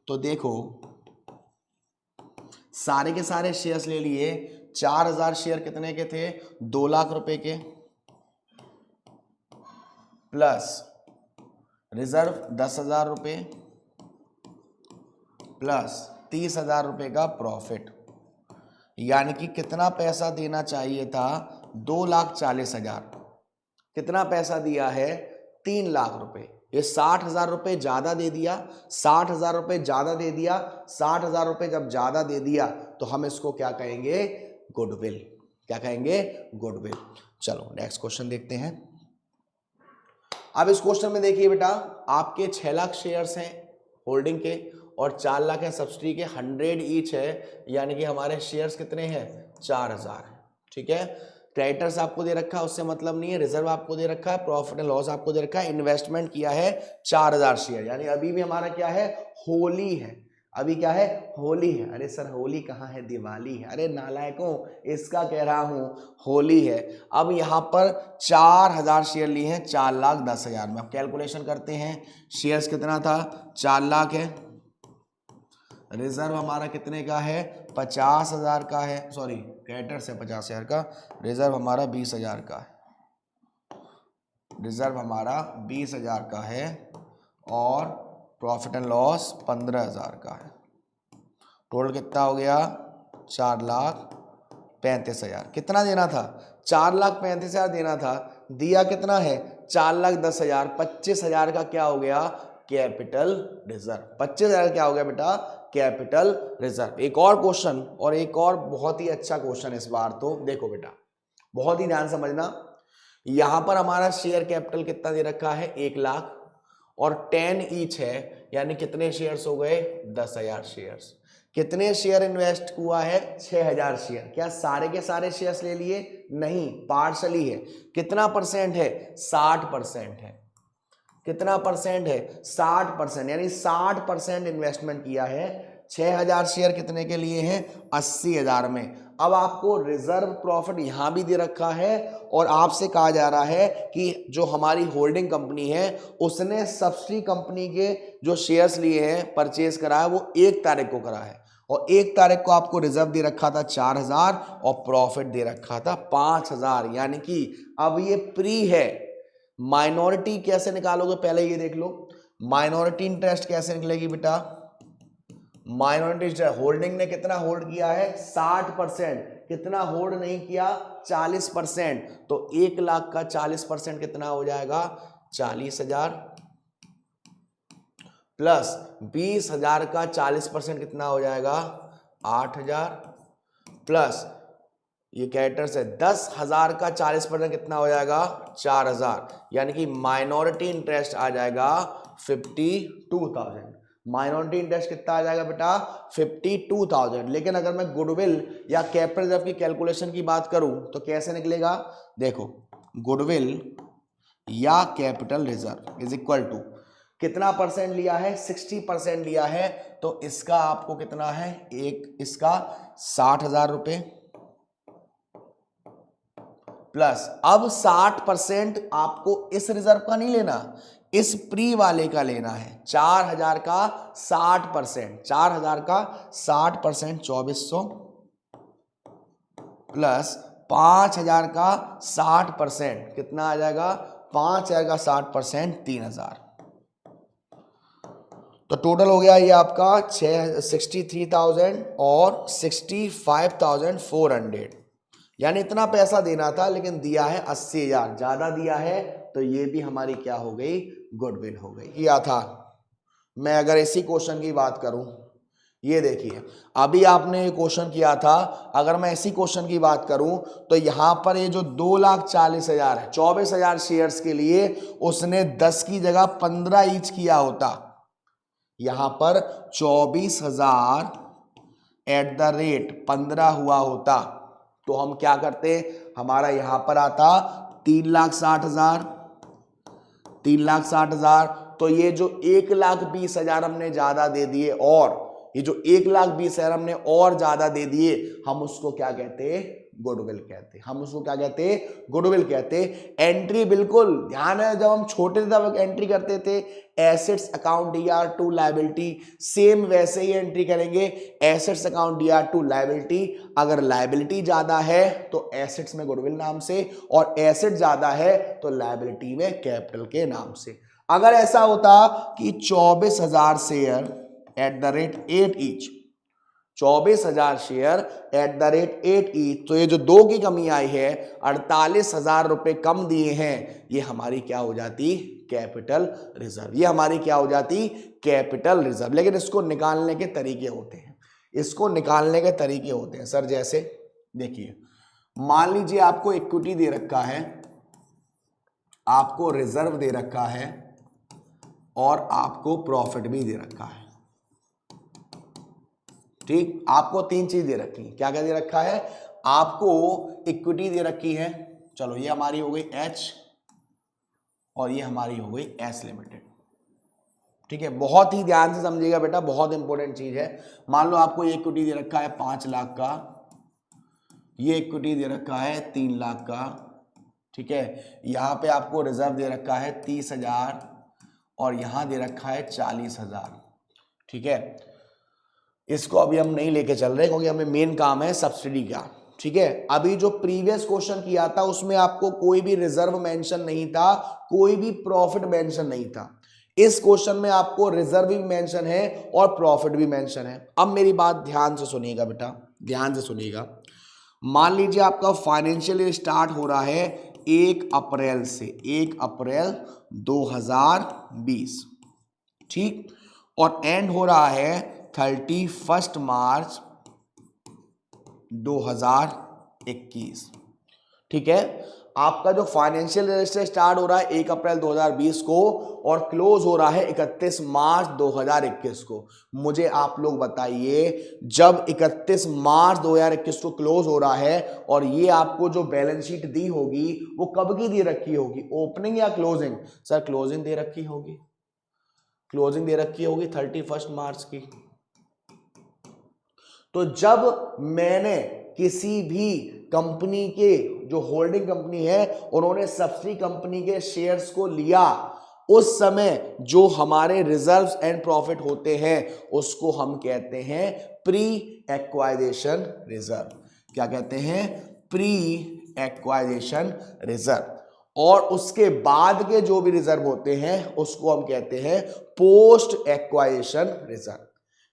तो देखो सारे के सारे शेयर्स ले लिए। 4,000 शेयर कितने के थे, 2 लाख रुपए के, प्लस रिजर्व 10,000 रुपए, प्लस 30,000 रुपए का प्रॉफिट, यानी कि कितना पैसा देना चाहिए था, 2,40,000। कितना पैसा दिया है, 3 लाख रुपए। ये 60,000 रुपए ज्यादा दे दिया, 60,000 रुपए ज्यादा दे दिया। 60,000 रुपए जब ज्यादा दे दिया तो हम इसको क्या कहेंगे, गुडविल। क्या कहेंगे, गुडविल। चलो नेक्स्ट क्वेश्चन देखते हैं। अब इस क्वेश्चन में देखिए बेटा, आपके 6 लाख शेयर्स हैं होल्डिंग के और 4 लाख है सब्सिडी के, 100 ईच है, यानी कि हमारे शेयर्स कितने हैं, 4,000 है। ठीक है, क्रेडिटर्स आपको दे रखा है, उससे मतलब नहीं है। रिजर्व आपको दे रखा है, प्रॉफिट एंड लॉस आपको दे रखा है, इन्वेस्टमेंट किया है 4,000 शेयर, यानी अभी भी हमारा क्या है, होली है। अभी क्या है, होली है। अरे सर होली कहाँ है, दिवाली है। अरे नालायकों, इसका कह रहा हूं होली है। अब यहां पर 4,000 शेयर लिए हैं 4,10,000 में। अब कैलकुलेशन करते हैं, शेयर्स कितना था, 4 लाख है, रिजर्व हमारा कितने का है, 50,000 का है, सॉरी क्रेडिटर्स है 50,000 का, रिजर्व हमारा 20,000 का है, रिजर्व हमारा 20,000 का है, और प्रॉफिट एंड लॉस 15,000 का है। टोटल कितना हो गया 4,35,000। कितना देना था 4,35,000 देना था, दिया कितना है 4,10,000। 25,000 का क्या हो गया कैपिटल रिजर्व। 25,000 क्या हो गया बेटा कैपिटल रिजर्व। एक और क्वेश्चन, और एक और बहुत ही अच्छा क्वेश्चन इस बार तो देखो बेटा बहुत ही ध्यान समझना। यहां पर हमारा शेयर कैपिटल कितना दे रखा है 1 लाख और 10 ईच है, यानी कितने शेयर्स हो गए 10,000 शेयर्स। कितने शेयर इन्वेस्ट हुआ है 6,000 शेयर। क्या सारे के सारे शेयर्स ले लिए, नहीं पार्शली है। कितना परसेंट है 60% है। कितना परसेंट है 60%, यानी 60% इन्वेस्टमेंट किया है। 6,000 शेयर कितने के लिए हैं 80,000 में। अब आपको रिजर्व प्रॉफिट यहां भी दे रखा है और आपसे कहा जा रहा है कि जो हमारी होल्डिंग कंपनी है उसने सब्सिडी कंपनी के जो शेयर्स लिए हैं परचेज करा है वो 1 तारीख को करा है और 1 तारीख को आपको रिजर्व दे रखा था 4,000 और प्रॉफिट दे रखा था 5,000, यानी कि अब ये प्री है। माइनॉरिटी कैसे निकालोगे पहले ये देख लो। माइनॉरिटी इंटरेस्ट कैसे निकलेगी बेटा, माइनॉरिटी इंटरेस्ट होल्डिंग ने कितना होल्ड किया है 60%, कितना होल्ड नहीं किया 40%। तो 1 लाख का 40% कितना हो जाएगा 40,000 प्लस 20,000 का 40% कितना हो जाएगा 8,000 प्लस ये कैरेक्टर्स है 10,000 का 40% कितना हो जाएगा 4,000, यानी कि माइनॉरिटी इंटरेस्ट आ जाएगा 52,000। माइनॉरिटी इंटरेस्ट कितना आ जाएगा बेटा 52,000। लेकिन अगर मैं गुडविल या कैपिटल रिजर्व की कैलकुलेशन की बात करूं तो कैसे निकलेगा, देखो गुडविल या capital reserve is equal to कितना परसेंट लिया है 60% लिया है, तो इसका आपको कितना है एक इसका 60,000 रुपए प्लस अब 60% आपको इस रिजर्व का नहीं लेना, इस प्री वाले का लेना है। 4,000 का 60%, 4,000 का 60% 2,400 प्लस 5,000 का 60% कितना आ जाएगा 5,000 का 60% 3,000। तो टोटल हो गया ये आपका 63,000 और 65,400, यानी इतना पैसा देना था लेकिन दिया है 80,000, ज्यादा दिया है तो ये भी हमारी क्या हो गई गुडविल हो गई। किया था मैं अगर इसी क्वेश्चन की बात करूं, ये देखिए अभी आपने ये क्वेश्चन किया था, अगर मैं इसी क्वेश्चन की बात करूं तो यहां पर ये जो 2,40,000 है 24,000 शेयर्स के लिए उसने 10 की जगह 15 ईच किया होता। यहां पर 24,000 एट द रेट 15 हुआ होता तो हम क्या करते, हमारा यहां पर आता 3,60,000, 3,60,000। तो ये जो 1,20,000 हमने ज्यादा दे दिए और ये जो 1,20,000 हमने और ज्यादा दे दिए, हम उसको क्या कहते गुडविल कहते। हम उसको क्या कहते गुडविल कहते। एंट्री बिल्कुल ध्यान है, जब हम छोटे थे तब एंट्री करते थे assets account DR to liability, same वैसे ही एंट्री करेंगे assets account DR to liability. अगर लायबिलिटी ज्यादा है तो एसेट्स में गुडविल नाम से और एसेट ज्यादा है तो लायबिलिटी में कैपिटल के नाम से। अगर ऐसा होता कि 24,000 share at the rate 8 each, 24,000 share at the rate 8 each, तो ये जो 2 की कमी आई है 48,000 रुपए कम दिए हैं, ये हमारी क्या हो जाती कैपिटल रिजर्व। ये हमारी क्या हो जाती कैपिटल रिजर्व। लेकिन इसको निकालने के तरीके होते हैं, इसको निकालने के तरीके होते हैं सर। जैसे देखिए मान लीजिए आपको इक्विटी दे रखा है, आपको रिजर्व दे रखा है और आपको प्रॉफिट भी दे रखा है। ठीक, आपको 3 चीज दे रखी है। क्या क्या दे रखा है, आपको इक्विटी दे रखी है, चलो ये हमारी हो गई एच और ये हमारी हो गई एस लिमिटेड। ठीक है, बहुत ही ध्यान से समझिएगा बेटा, बहुत इंपॉर्टेंट चीज है। मान लो आपको ये इक्विटी दे रखा है 5 लाख का, ये इक्विटी दे रखा है 3 लाख का। ठीक है, यहां पे आपको रिजर्व दे रखा है 30,000 और यहां दे रखा है 40,000। ठीक है, इसको अभी हम नहीं लेके चल रहे क्योंकि हमें मेन काम है सब्सिडी का। ठीक है, अभी जो प्रीवियस क्वेश्चन किया था उसमें आपको कोई भी रिजर्व मेंशन नहीं था, कोई भी प्रॉफिट मेंशन नहीं था। इस क्वेश्चन में आपको रिजर्व भी मेंशन है और प्रॉफिट भी मेंशन है। अब मेरी बात ध्यान से सुनिएगा बेटा, ध्यान से सुनिएगा। मान लीजिए आपका फाइनेंशियल ईयर स्टार्ट हो रहा है 1 अप्रैल से, 1 अप्रैल 2020, ठीक, और एंड हो रहा है 31 मार्च 2021, ठीक है। आपका जो फाइनेंशियल ईयर से स्टार्ट हो रहा है 1 अप्रैल 2020 को और क्लोज हो रहा है 31 मार्च 2021 को। मुझे आप लोग बताइए, जब 31 मार्च 2021 को क्लोज हो रहा है और ये आपको जो बैलेंस शीट दी होगी वो कब की दे रखी होगी, ओपनिंग या क्लोजिंग? सर क्लोजिंग दे रखी होगी, क्लोजिंग दे रखी होगी 31 मार्च की। तो जब मैंने किसी भी कंपनी के, जो होल्डिंग कंपनी है, उन्होंने सब्सिडी कंपनी के शेयर्स को लिया, उस समय जो हमारे रिजर्व्स एंड प्रॉफिट होते हैं उसको हम कहते हैं प्री एक्वाइजेशन रिजर्व। क्या कहते हैं? Pre acquisition reserve. और उसके बाद के जो भी रिजर्व होते हैं उसको हम कहते हैं पोस्ट एक्वाइजेशन रिजर्व।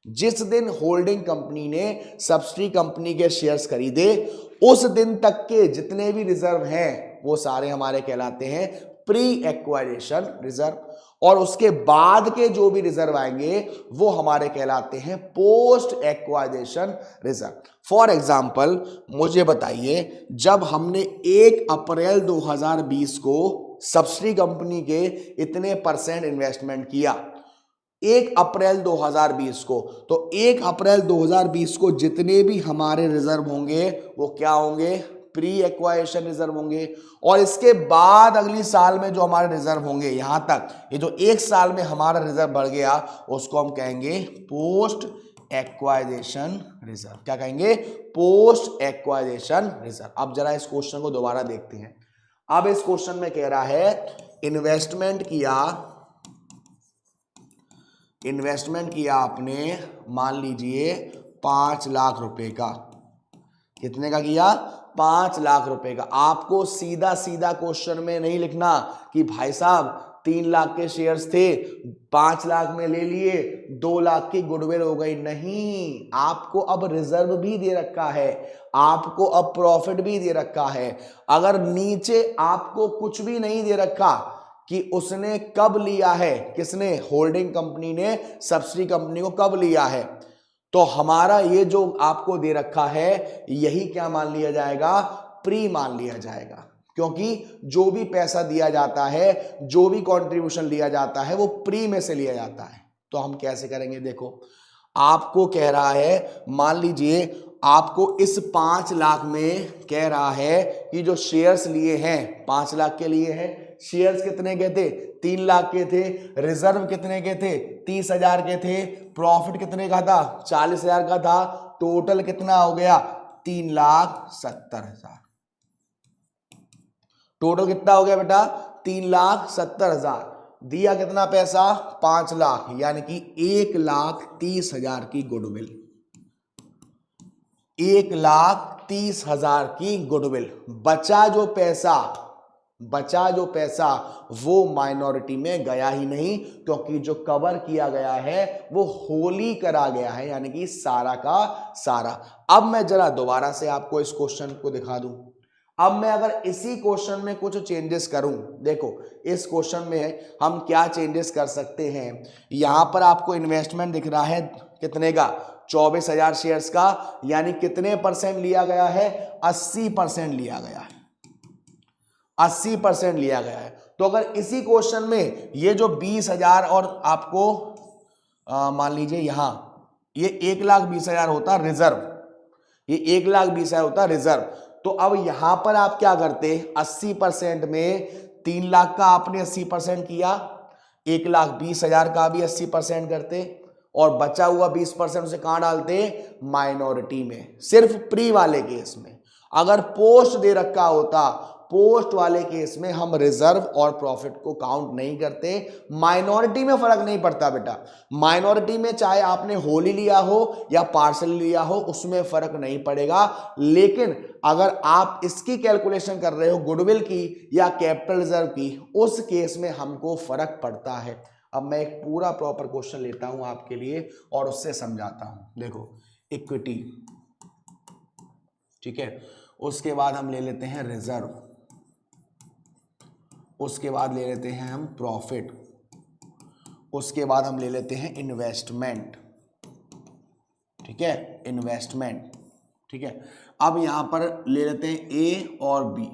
जिस दिन होल्डिंग कंपनी ने सब्सिडी कंपनी के शेयर्स खरीदे उस दिन तक के जितने भी रिजर्व हैं वो सारे हमारे कहलाते हैं प्री एक्वाइजेशन रिजर्व, और उसके बाद के जो भी रिजर्व आएंगे वो हमारे कहलाते हैं post acquisition reserve. For example मुझे बताइए, जब हमने 1 अप्रैल 2020 को सब्सिडी कंपनी के इतने % इन्वेस्टमेंट किया 1 अप्रैल 2020 को, तो 1 अप्रैल 2020 को जितने भी हमारे रिजर्व होंगे वो क्या होंगे? प्री एक्वाइजेशन रिजर्व होंगे। और इसके बाद अगली साल में जो हमारे रिजर्व होंगे, यहां तक ये जो 1 साल में हमारा रिजर्व बढ़ गया उसको हम कहेंगे पोस्ट एक्वाइजेशन रिजर्व। क्या कहेंगे? Post acquisition reserve. अब जरा इस क्वेश्चन को दोबारा देखते हैं। अब इस क्वेश्चन में कह रहा है इन्वेस्टमेंट किया आपने, मान लीजिए 5 लाख रुपए का। कितने का किया? 5 लाख रुपए का। आपको सीधा सीधा क्वेश्चन में नहीं लिखना कि भाई साहब 3 लाख के शेयर्स थे, 5 लाख में ले लिए, 2 लाख की गुडविल हो गई। नहीं, आपको अब रिजर्व भी दे रखा है, आपको अब प्रॉफिट भी दे रखा है। अगर नीचे आपको कुछ भी नहीं दे रखा कि उसने कब लिया है, किसने? होल्डिंग कंपनी ने सब्सिडी कंपनी को कब लिया है, तो हमारा ये जो आपको दे रखा है यही क्या मान लिया जाएगा? प्री मान लिया जाएगा। क्योंकि जो भी पैसा दिया जाता है, जो भी कंट्रीब्यूशन लिया जाता है वो प्री में से लिया जाता है। तो हम कैसे करेंगे? देखो, आपको कह रहा है, मान लीजिए आपको इस 5 लाख में कह रहा है कि जो शेयर्स लिए हैं 5 लाख के लिए हैं। शेयर्स कितने के थे? 3 लाख के थे। रिजर्व कितने के थे? 30,000 के थे। प्रॉफिट कितने का था? 40,000 का था। टोटल कितना हो गया? 3,70,000। टोटल कितना हो गया बेटा? 3,70,000। दिया कितना पैसा? 5 लाख, यानी कि 1,30,000 की गुडविल। 1,30,000 की गुडविल। बचा जो पैसा वो माइनॉरिटी में गया ही नहीं, क्योंकि जो कवर किया गया है वो होली करा गया है, यानी कि सारा का सारा। अब मैं जरा दोबारा से आपको इस क्वेश्चन को दिखा दूं। अब मैं अगर इसी क्वेश्चन में कुछ चेंजेस करूं, देखो इस क्वेश्चन में हम क्या चेंजेस कर सकते हैं। यहां पर आपको इन्वेस्टमेंट दिख रहा है कितने का? 24,000 शेयर्स का, यानी कितने % लिया गया है? 80% लिया गया है। 80% लिया गया है। तो अगर इसी क्वेश्चन में ये जो 20,000 और आपको मान लीजिए यहां ये 1,20,000 होता रिजर्व, ये 1,20,000 होता रिजर्व। तो अब यहां पर आप क्या करते? 80% में 3 लाख का आपने 80% किया, 1,20,000 का भी 80% करते, और बचा हुआ 20% उसे कहां डालते? माइनॉरिटी में। सिर्फ प्री वाले केस में। अगर पोस्ट दे रखा होता, पोस्ट वाले केस में हम रिजर्व और प्रॉफिट को काउंट नहीं करते। माइनॉरिटी में फर्क नहीं पड़ता बेटा, माइनॉरिटी में चाहे आपने होली लिया हो या पार्सल लिया हो उसमें फर्क नहीं पड़ेगा। लेकिन अगर आप इसकी कैलकुलेशन कर रहे हो गुडविल की या कैपिटल रिजर्व की, उस केस में हमको फर्क पड़ता है। अब मैं एक पूरा प्रॉपर क्वेश्चन लेता हूं आपके लिए और उससे समझाता हूं। देखो इक्विटी, ठीक है, उसके बाद हम ले लेते हैं रिजर्व, उसके बाद ले लेते हैं हम प्रॉफिट, उसके बाद हम ले लेते हैं इन्वेस्टमेंट, ठीक है, इन्वेस्टमेंट, ठीक है। अब यहां पर ले लेते हैं ए और बी।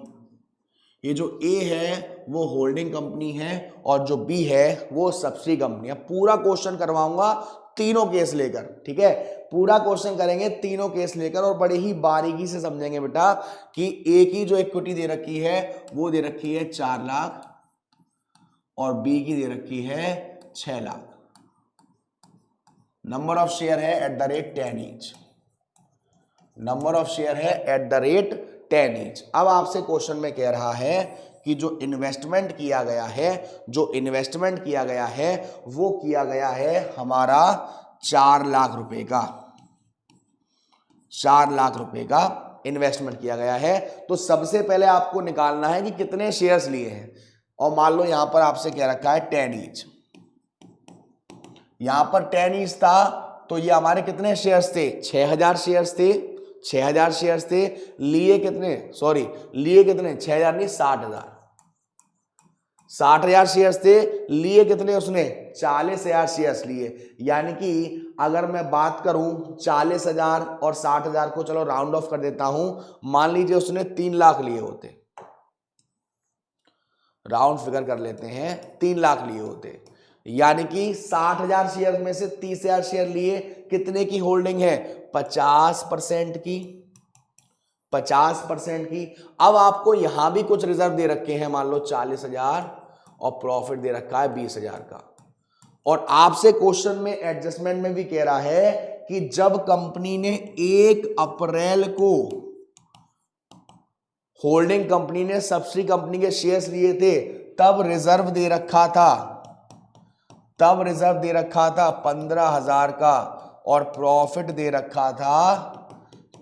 ये जो ए है वो होल्डिंग कंपनी है और जो बी है वो सब्सिडी कंपनी है। पूरा क्वेश्चन करवाऊंगा तीनों केस लेकर, ठीक है, पूरा क्वेश्चन करेंगे तीनों केस लेकर और बड़े ही बारीकी से समझेंगे बेटा कि ए की जो इक्विटी दे रखी है वो दे रखी है 4 लाख और बी की दे रखी है 6 लाख। नंबर ऑफ शेयर है at the rate 10 each, number of share है एट द रेट 10 ईच। अब आपसे क्वेश्चन में कह रहा है कि जो इन्वेस्टमेंट किया गया है, जो इन्वेस्टमेंट किया गया है वो किया गया है हमारा 4 लाख रुपए का, 4 लाख रुपए का इन्वेस्टमेंट किया गया है। तो सबसे पहले आपको निकालना है कि कितने शेयर्स लिए हैं और मान लो यहां पर आपसे क्या रखा है 10 ईच, यहां पर 10 ईच था तो ये हमारे कितने शेयर्स थे, 6000 शेयर्स थे, 6000 शेयर्स थे, लिए कितने, सॉरी लिए कितने, 6000 नहीं 60,000, 60,000 शेयर्स थे, लिए कितने उसने, 40,000 शेयर्स लिए। यानी कि अगर मैं बात करूं 40,000 और 60,000 को चलो राउंड ऑफ कर देता हूं, मान लीजिए उसने 3 लाख लिए होते, राउंड फिगर कर लेते हैं, 3 लाख लिए होते, यानी कि 60,000 शेयर में से 30,000 शेयर लिए, कितने की होल्डिंग है, 50% की, 50% की। अब आपको यहां भी कुछ रिजर्व दे रखे हैं, मान लो 40,000 और प्रॉफिट दे रखा है 20,000 का। और आपसे क्वेश्चन में एडजस्टमेंट में भी कह रहा है कि जब कंपनी ने 1 अप्रैल को, होल्डिंग कंपनी ने सब्सिडी कंपनी के शेयर्स लिए थे, तब रिजर्व दे रखा था, तब रिजर्व दे रखा था 15,000 का और प्रॉफिट दे रखा था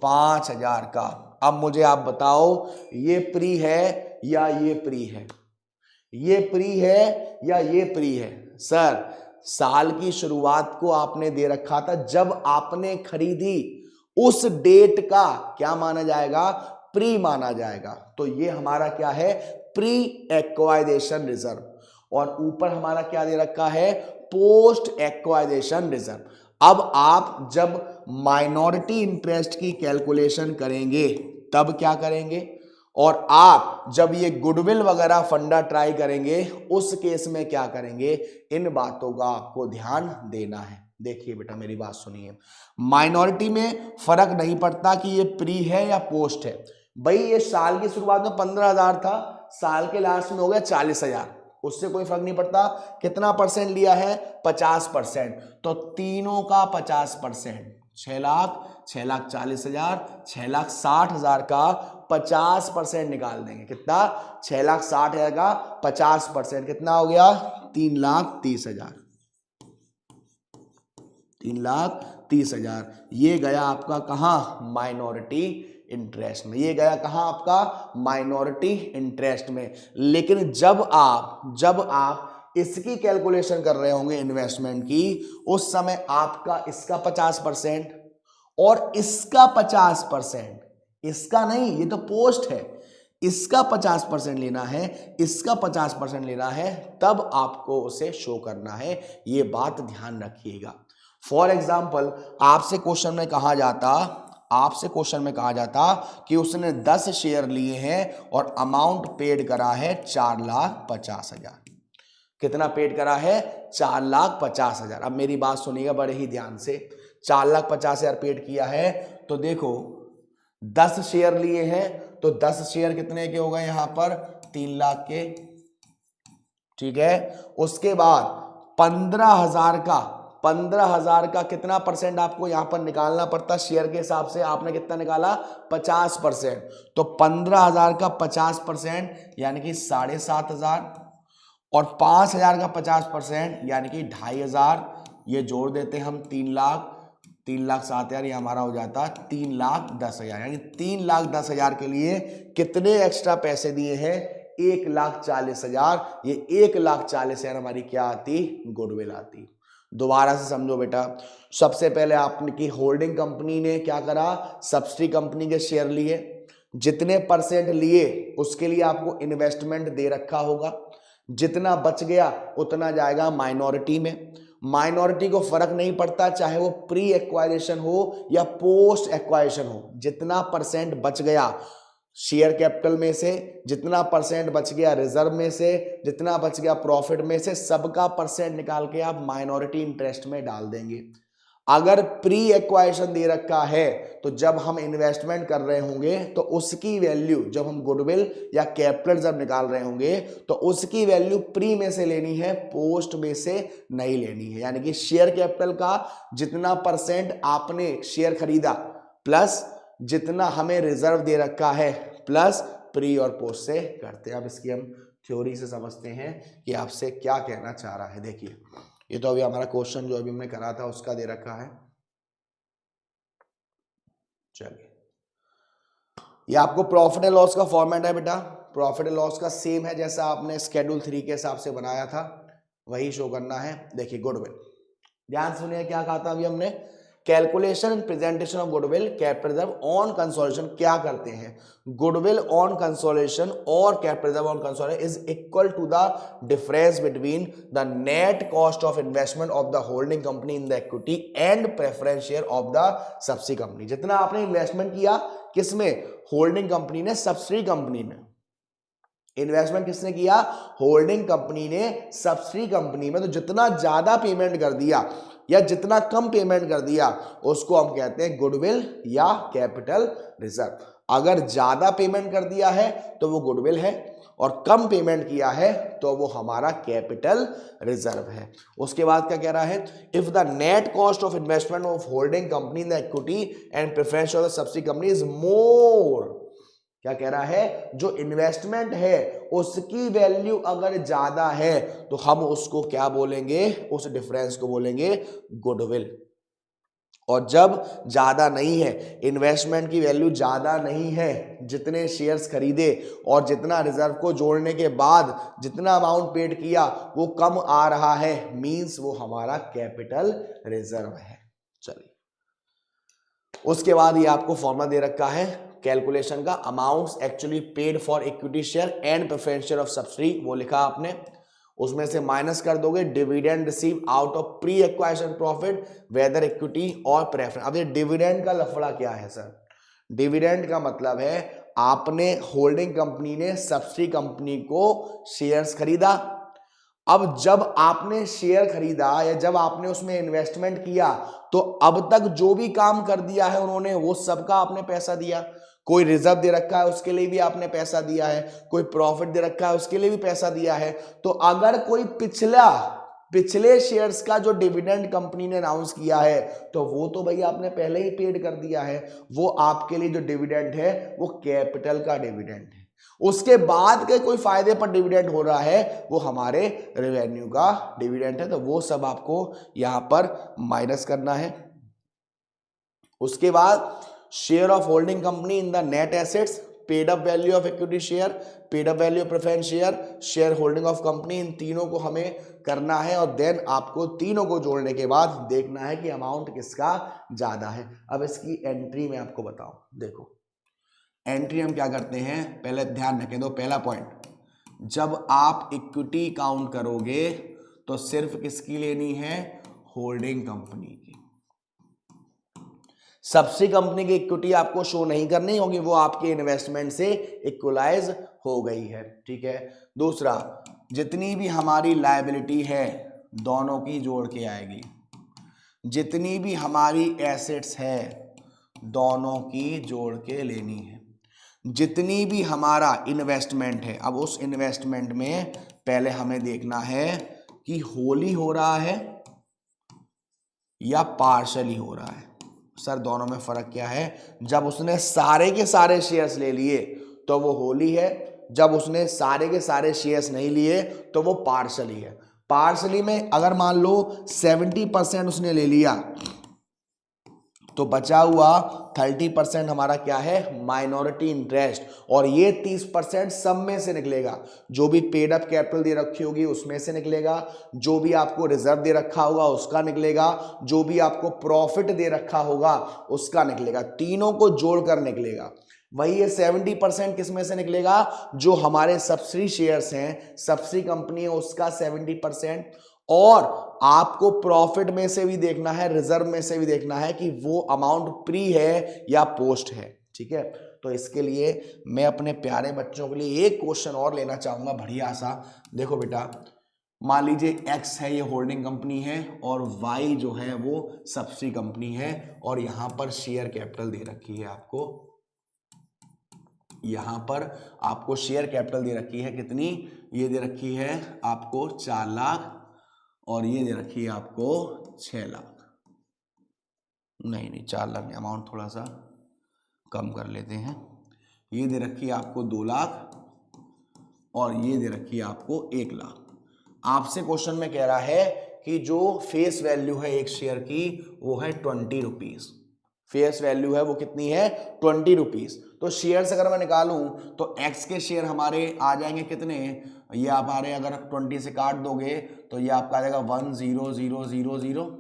5,000 का। अब मुझे आप बताओ ये प्री है या ये प्री है, ये प्री है या ये प्री है। सर साल की शुरुआत को आपने दे रखा था, जब आपने खरीदी उस डेट का क्या माना जाएगा, प्री माना जाएगा। तो ये हमारा क्या है, प्री एक्वाइजेशन रिजर्व। और ऊपर हमारा क्या दे रखा है, पोस्ट एक्वाइजेशन रिजर्व। अब आप जब माइनॉरिटी इंटरेस्ट की कैलकुलेशन करेंगे तब क्या करेंगे, और आप जब ये गुडविल वगैरह फंडा ट्राई करेंगे उस केस में क्या करेंगे, इन बातों का आपको ध्यान देना है। देखिए बेटा मेरी बात सुनिए, माइनॉरिटी में फर्क नहीं पड़ता कि ये प्री है या पोस्ट है। भाई ये साल की शुरुआत में 15,000 था, साल के लास्ट में हो गया 40,000, उससे कोई फर्क नहीं पड़ता। कितना परसेंट लिया है, 50%, तो तीनों का 50%, 6 लाख, 6,40,000, 6,60,000 का 50% निकाल देंगे। कितना, 6,60,000 का 50%, कितना हो गया, 3,30,000, 3,30,000। ये गया आपका कहां, माइनॉरिटी इंटरेस्ट में, ये गया कहां आपका, माइनॉरिटी इंटरेस्ट में। लेकिन जब आप इसकी कैलकुलेशन कर रहे होंगे इन्वेस्टमेंट की, उस समय आपका इसका 50% और इसका 50%, इसका नहीं, ये तो पोस्ट है, इसका 50% लेना है, इसका 50% लेना है, तब आपको उसे शो करना है। ये बात ध्यान रखिएगा। फॉर एग्जाम्पल आपसे क्वेश्चन में कहा जाता कि उसने 10 शेयर लिए हैं और अमाउंट पेड करा है 4,50,000। कितना पेड करा है, 4,50,000। अब मेरी बात सुनिएगा बड़े ही ध्यान से, 4,50,000 पेड किया है, तो देखो 10 शेयर लिए हैं, तो 10 शेयर कितने के हो गए यहां पर, 3 लाख के, ठीक है। उसके बाद 15,000 का कितना परसेंट आपको यहां पर निकालना पड़ता, शेयर के हिसाब से आपने कितना निकाला, 50%, तो 15,000 का 50% यानी कि 7,500, और 5,000 का 50% यानी कि 2,500, ये जोड़ देते हम 3 लाख, 3,07,000, ये हमारा हो जाता 3,10,000। यानी 3,10,000 के लिए कितने एक्स्ट्रा पैसे दिए हैं, 1,40,000, ये 1,40,000 हमारी क्या आती, गुडविल आती। दोबारा से समझो बेटा, सबसे पहले आपकी होल्डिंग कंपनी ने क्या करा, सब्सिडी कंपनी के शेयर लिए, जितने परसेंट लिए उसके लिए आपको इन्वेस्टमेंट दे रखा होगा, जितना बच गया उतना जाएगा माइनॉरिटी में। माइनॉरिटी को फर्क नहीं पड़ता चाहे वो प्री एक्वायरेशन हो या पोस्ट एक्वायरेशन हो, जितना परसेंट बच गया शेयर कैपिटल में से, जितना परसेंट बच गया रिजर्व में से, जितना बच गया प्रॉफिट में से, सबका परसेंट निकाल के आप माइनॉरिटी इंटरेस्ट में डाल देंगे। अगर प्री एक्वायरेशन दे रखा है तो जब हम इन्वेस्टमेंट कर रहे होंगे तो उसकी वैल्यू, जब हम गुडविल या कैपिटल जब निकाल रहे होंगे तो उसकी वैल्यू प्री में से लेनी है, पोस्ट में से नहीं लेनी है। यानी कि शेयर कैपिटल का जितना परसेंट आपने शेयर खरीदा प्लस जितना हमें रिजर्व दे रखा है प्लस प्री और पोस्ट से करते हैं। अब इसकी हम थ्योरी से समझते हैं कि आपसे क्या कहना चाह रहा है। देखिए, ये तो अभी हमारा क्वेश्चन जो अभी हमने करा था उसका दे रखा है। चलिए, ये आपको प्रॉफिट एंड लॉस का फॉर्मेट है बेटा। प्रॉफिट एंड लॉस का सेम है जैसा आपने शेड्यूल 3 के हिसाब से बनाया था, वही शो करना है। देखिए, गुडविल, ध्यान सुनिए क्या कहा था अभी हमने, calculation and presentation of goodwill capital reserve on consolidation. क्या करते हैं, गुडविल ऑन कंसोलिडेशन और capital reserve on consolidation is equal to the difference between the net cost of investment of the holding company in the equity and preference share of the subsidy company. जितना आपने इन्वेस्टमेंट किया किसमें, होल्डिंग कंपनी ने, सब्सिडी कंपनी ने। इन्वेस्टमेंट किसने किया, होल्डिंग कंपनी ने सब्सिडी कंपनी में। तो जितना ज्यादा पेमेंट कर दिया या जितना कम पेमेंट कर दिया उसको हम कहते हैं गुडविल या कैपिटल रिजर्व। अगर ज्यादा पेमेंट कर दिया है तो वो गुडविल है और कम पेमेंट किया है तो वो हमारा कैपिटल रिजर्व है। उसके बाद क्या कह रहा है, if the net cost of investment of holding company in the equity and preference of the subsidy company is more, क्या कह रहा है, जो इन्वेस्टमेंट है उसकी वैल्यू अगर ज्यादा है तो हम उसको क्या बोलेंगे, उस डिफरेंस को बोलेंगे गुडविल। और जब ज्यादा नहीं है, इन्वेस्टमेंट की वैल्यू ज्यादा नहीं है, जितने शेयर्स खरीदे और जितना रिजर्व को जोड़ने के बाद जितना अमाउंट पेड किया वो कम आ रहा है, मींस वो हमारा कैपिटल रिजर्व है। चलिए, उसके बाद ये आपको फॉर्मूला दे रखा है कैलकुलेशन का, amounts actually paid for equity share and preference share of subsidy, वो लिखा आपने, उसमें से माइनस कर दोगे dividend receive out of pre acquisition profit whether equity और प्रेफरेंस। अब ये डिविडेंड का लफड़ा क्या है सर, डिविडेंड का मतलब है आपने, होल्डिंग कंपनी ने सब्सिडी कंपनी को शेयर्स खरीदा, अब जब आपने शेयर खरीदा या जब आपने उसमें इन्वेस्टमेंट किया तो अब तक जो भी काम कर दिया है उन्होंने वो सबका आपने पैसा दिया। कोई रिजर्व दे रखा है उसके लिए भी आपने पैसा दिया है, कोई प्रॉफिट दे रखा है उसके लिए भी पैसा दिया है। तो अगर कोई पिछले शेयर्स का जो डिविडेंड कंपनी ने अनाउंस किया है तो वो तो भाई आपने पहले ही पेड कर दिया है, वो आपके लिए जो डिविडेंड है वो कैपिटल का डिविडेंड है। उसके बाद के कोई फायदे पर डिविडेंड हो रहा है वो हमारे रेवेन्यू का डिविडेंड है, तो वो सब आपको यहां पर माइनस करना है। उसके बाद share of holding company in the net assets, paid up value of equity share, paid up value of preference share, share holding of company, इन तीनों को हमें करना है और देन आपको तीनों को जोड़ने के बाद देखना है कि अमाउंट किसका ज्यादा है। अब इसकी एंट्री में आपको बताऊं, देखो एंट्री हम क्या करते हैं, पहले ध्यान रखें दो, पहला पॉइंट, जब आप इक्विटी काउंट करोगे तो सिर्फ किसकी लेनी है, होल्डिंग कंपनी की। सब्सिडी कंपनी की इक्विटी आपको शो नहीं करनी होगी, वो आपके इन्वेस्टमेंट से इक्वलाइज हो गई है, ठीक है। दूसरा, जितनी भी हमारी लायबिलिटी है दोनों की जोड़ के आएगी, जितनी भी हमारी एसेट्स है दोनों की जोड़ के लेनी है, जितनी भी हमारा इन्वेस्टमेंट है, अब उस इन्वेस्टमेंट में पहले हमें देखना है कि होली हो रहा है या पार्शली हो रहा है। सर दोनों में फर्क क्या है, जब उसने सारे के सारे शेयर्स ले लिए तो वो होली है, जब उसने सारे के सारे शेयर्स नहीं लिए तो वो पार्शली है। पार्शली में अगर मान लो 70% उसने ले लिया तो बचा हुआ 30% हमारा क्या है, माइनॉरिटी इंटरेस्ट, और ये 30% सब में से निकलेगा। जो भी पेड अप कैपिटल दे रखी होगी उसमें से निकलेगा, जो भी आपको रिजर्व दे रखा होगा उसका निकलेगा, जो भी आपको प्रॉफिट दे रखा होगा उसका निकलेगा, तीनों को जोड़कर निकलेगा। वही ये 70% किस में से निकलेगा, जो हमारे सब्सिडी शेयर्स हैं, सब्सिडी कंपनी है उसका 70%, और आपको प्रॉफिट में से भी देखना है, रिजर्व में से भी देखना है कि वो अमाउंट प्री है या पोस्ट है। ठीक है, तो इसके लिए मैं अपने प्यारे बच्चों के लिए एक क्वेश्चन और लेना चाहूंगा, बढ़िया सा। देखो बेटा, मान लीजिए एक्स है ये होल्डिंग कंपनी है और वाई जो है वो सब्सिडी कंपनी है, और यहां पर शेयर कैपिटल दे रखी है आपको, यहां पर आपको शेयर कैपिटल दे रखी है कितनी, ये दे रखी है आपको 4 लाख, और ये दे रखी है आपको 6 लाख, नहीं 4 लाख नहीं, अमाउंट थोड़ा सा कम कर लेते हैं। ये दे रखी है आपको 2 लाख, और ये दे रखी है आपको 1 लाख। आपसे क्वेश्चन में कह रहा है कि जो फेस वैल्यू है एक शेयर की वो है 20 रुपीज, फेस वैल्यू है वो कितनी है, 20 रुपीज। तो शेयर्स अगर मैं निकालूं तो एक्स के शेयर हमारे आ जाएंगे कितने, ये आप हमारे अगर 20 से काट दोगे तो ये आपका आ जाएगा 10000,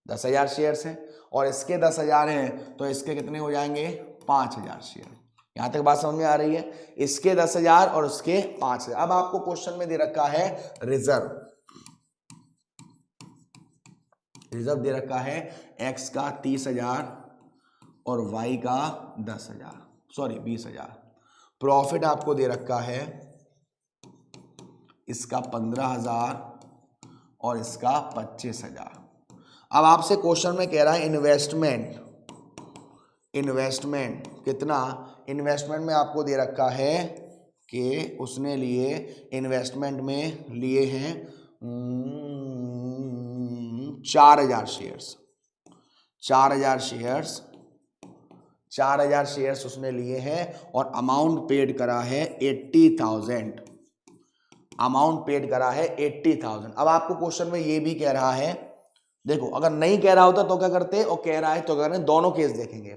10,000 शेयर्स हैं, और इसके 10,000 हैं तो इसके कितने हो जाएंगे, 5,000 शेयर। यहां तक बात समझ में आ रही है, इसके 10,000 और उसके 5,000। अब आपको क्वेश्चन में दे रखा है रिजर्व, रिजर्व दे रखा है एक्स का 30,000 और वाई का 10,000, सॉरी 20,000। प्रॉफिट आपको दे रखा है इसका 15,000 और इसका 25,000। अब आपसे क्वेश्चन में कह रहा है इन्वेस्टमेंट, इन्वेस्टमेंट कितना, इन्वेस्टमेंट में आपको दे रखा है कि उसने लिए, इन्वेस्टमेंट में लिए हैं 4,000 शेयर्स, 4,000 शेयर्स, 4,000 शेयर्स उसने लिए हैं, और अमाउंट पेड करा है 80,000, अमाउंट पेड करा है 80,000। अब आपको क्वेश्चन में ये भी कह रहा है, देखो अगर नहीं कह रहा होता तो क्या करते, और कह रहा है तो क्या करें, दोनों केस देखेंगे।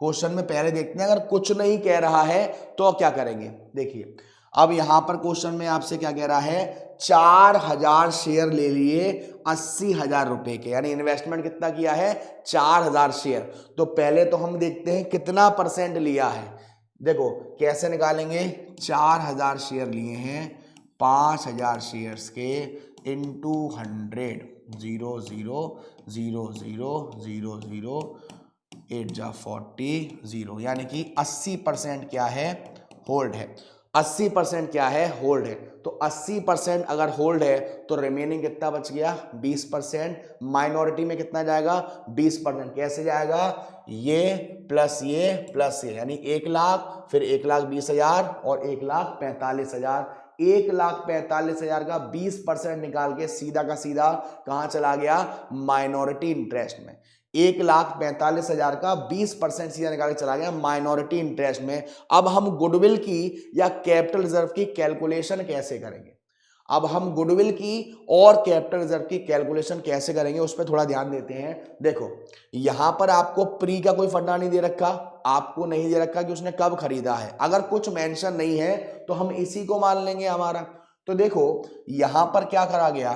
क्वेश्चन में पहले देखते हैं अगर कुछ नहीं कह रहा है तो क्या करेंगे। देखिए अब यहां पर क्वेश्चन में आपसे क्या कह रहा है, 4,000 शेयर ले लिए 80,000 रुपए के, यानी इन्वेस्टमेंट कितना किया है, 4,000 शेयर। तो पहले तो हम देखते हैं कितना परसेंट लिया है। देखो कैसे निकालेंगे, 4,000 शेयर लिए हैं, 5,000 शेयर्स के इंटू 100, 0 0 0 0 0 0 8 जा 40 0, यानी कि 80% क्या है, होल्ड है। 80% क्या है, होल्ड है। तो 80% अगर होल्ड है तो रिमेनिंग कितना बच गया, 20%। माइनॉरिटी में कितना जाएगा, 20%। कैसे जाएगा, ये प्लस ये प्लस ये, यानी 1 लाख, फिर 1,20,000 और 1,45,000। 1,45,000 का 20% निकाल के सीधा का सीधा कहां चला गया, माइनॉरिटी इंटरेस्ट में। 1,45,000 का 20% सीधा निकाल के चला गया माइनॉरिटी इंटरेस्ट में। अब हम गुडविल की या कैपिटल रिजर्व की कैलकुलेशन कैसे करेंगे, अब हम गुडविल की और कैपिटल रिजर्व की कैलकुलेशन कैसे करेंगे उस पर थोड़ा ध्यान देते हैं। देखो यहां पर आपको प्री का कोई फंडा नहीं दे रखा, आपको नहीं दे रखा कि उसने कब खरीदा है। अगर कुछ मेंशन नहीं है तो हम इसी को मान लेंगे हमारा। तो देखो यहां पर क्या करा गया,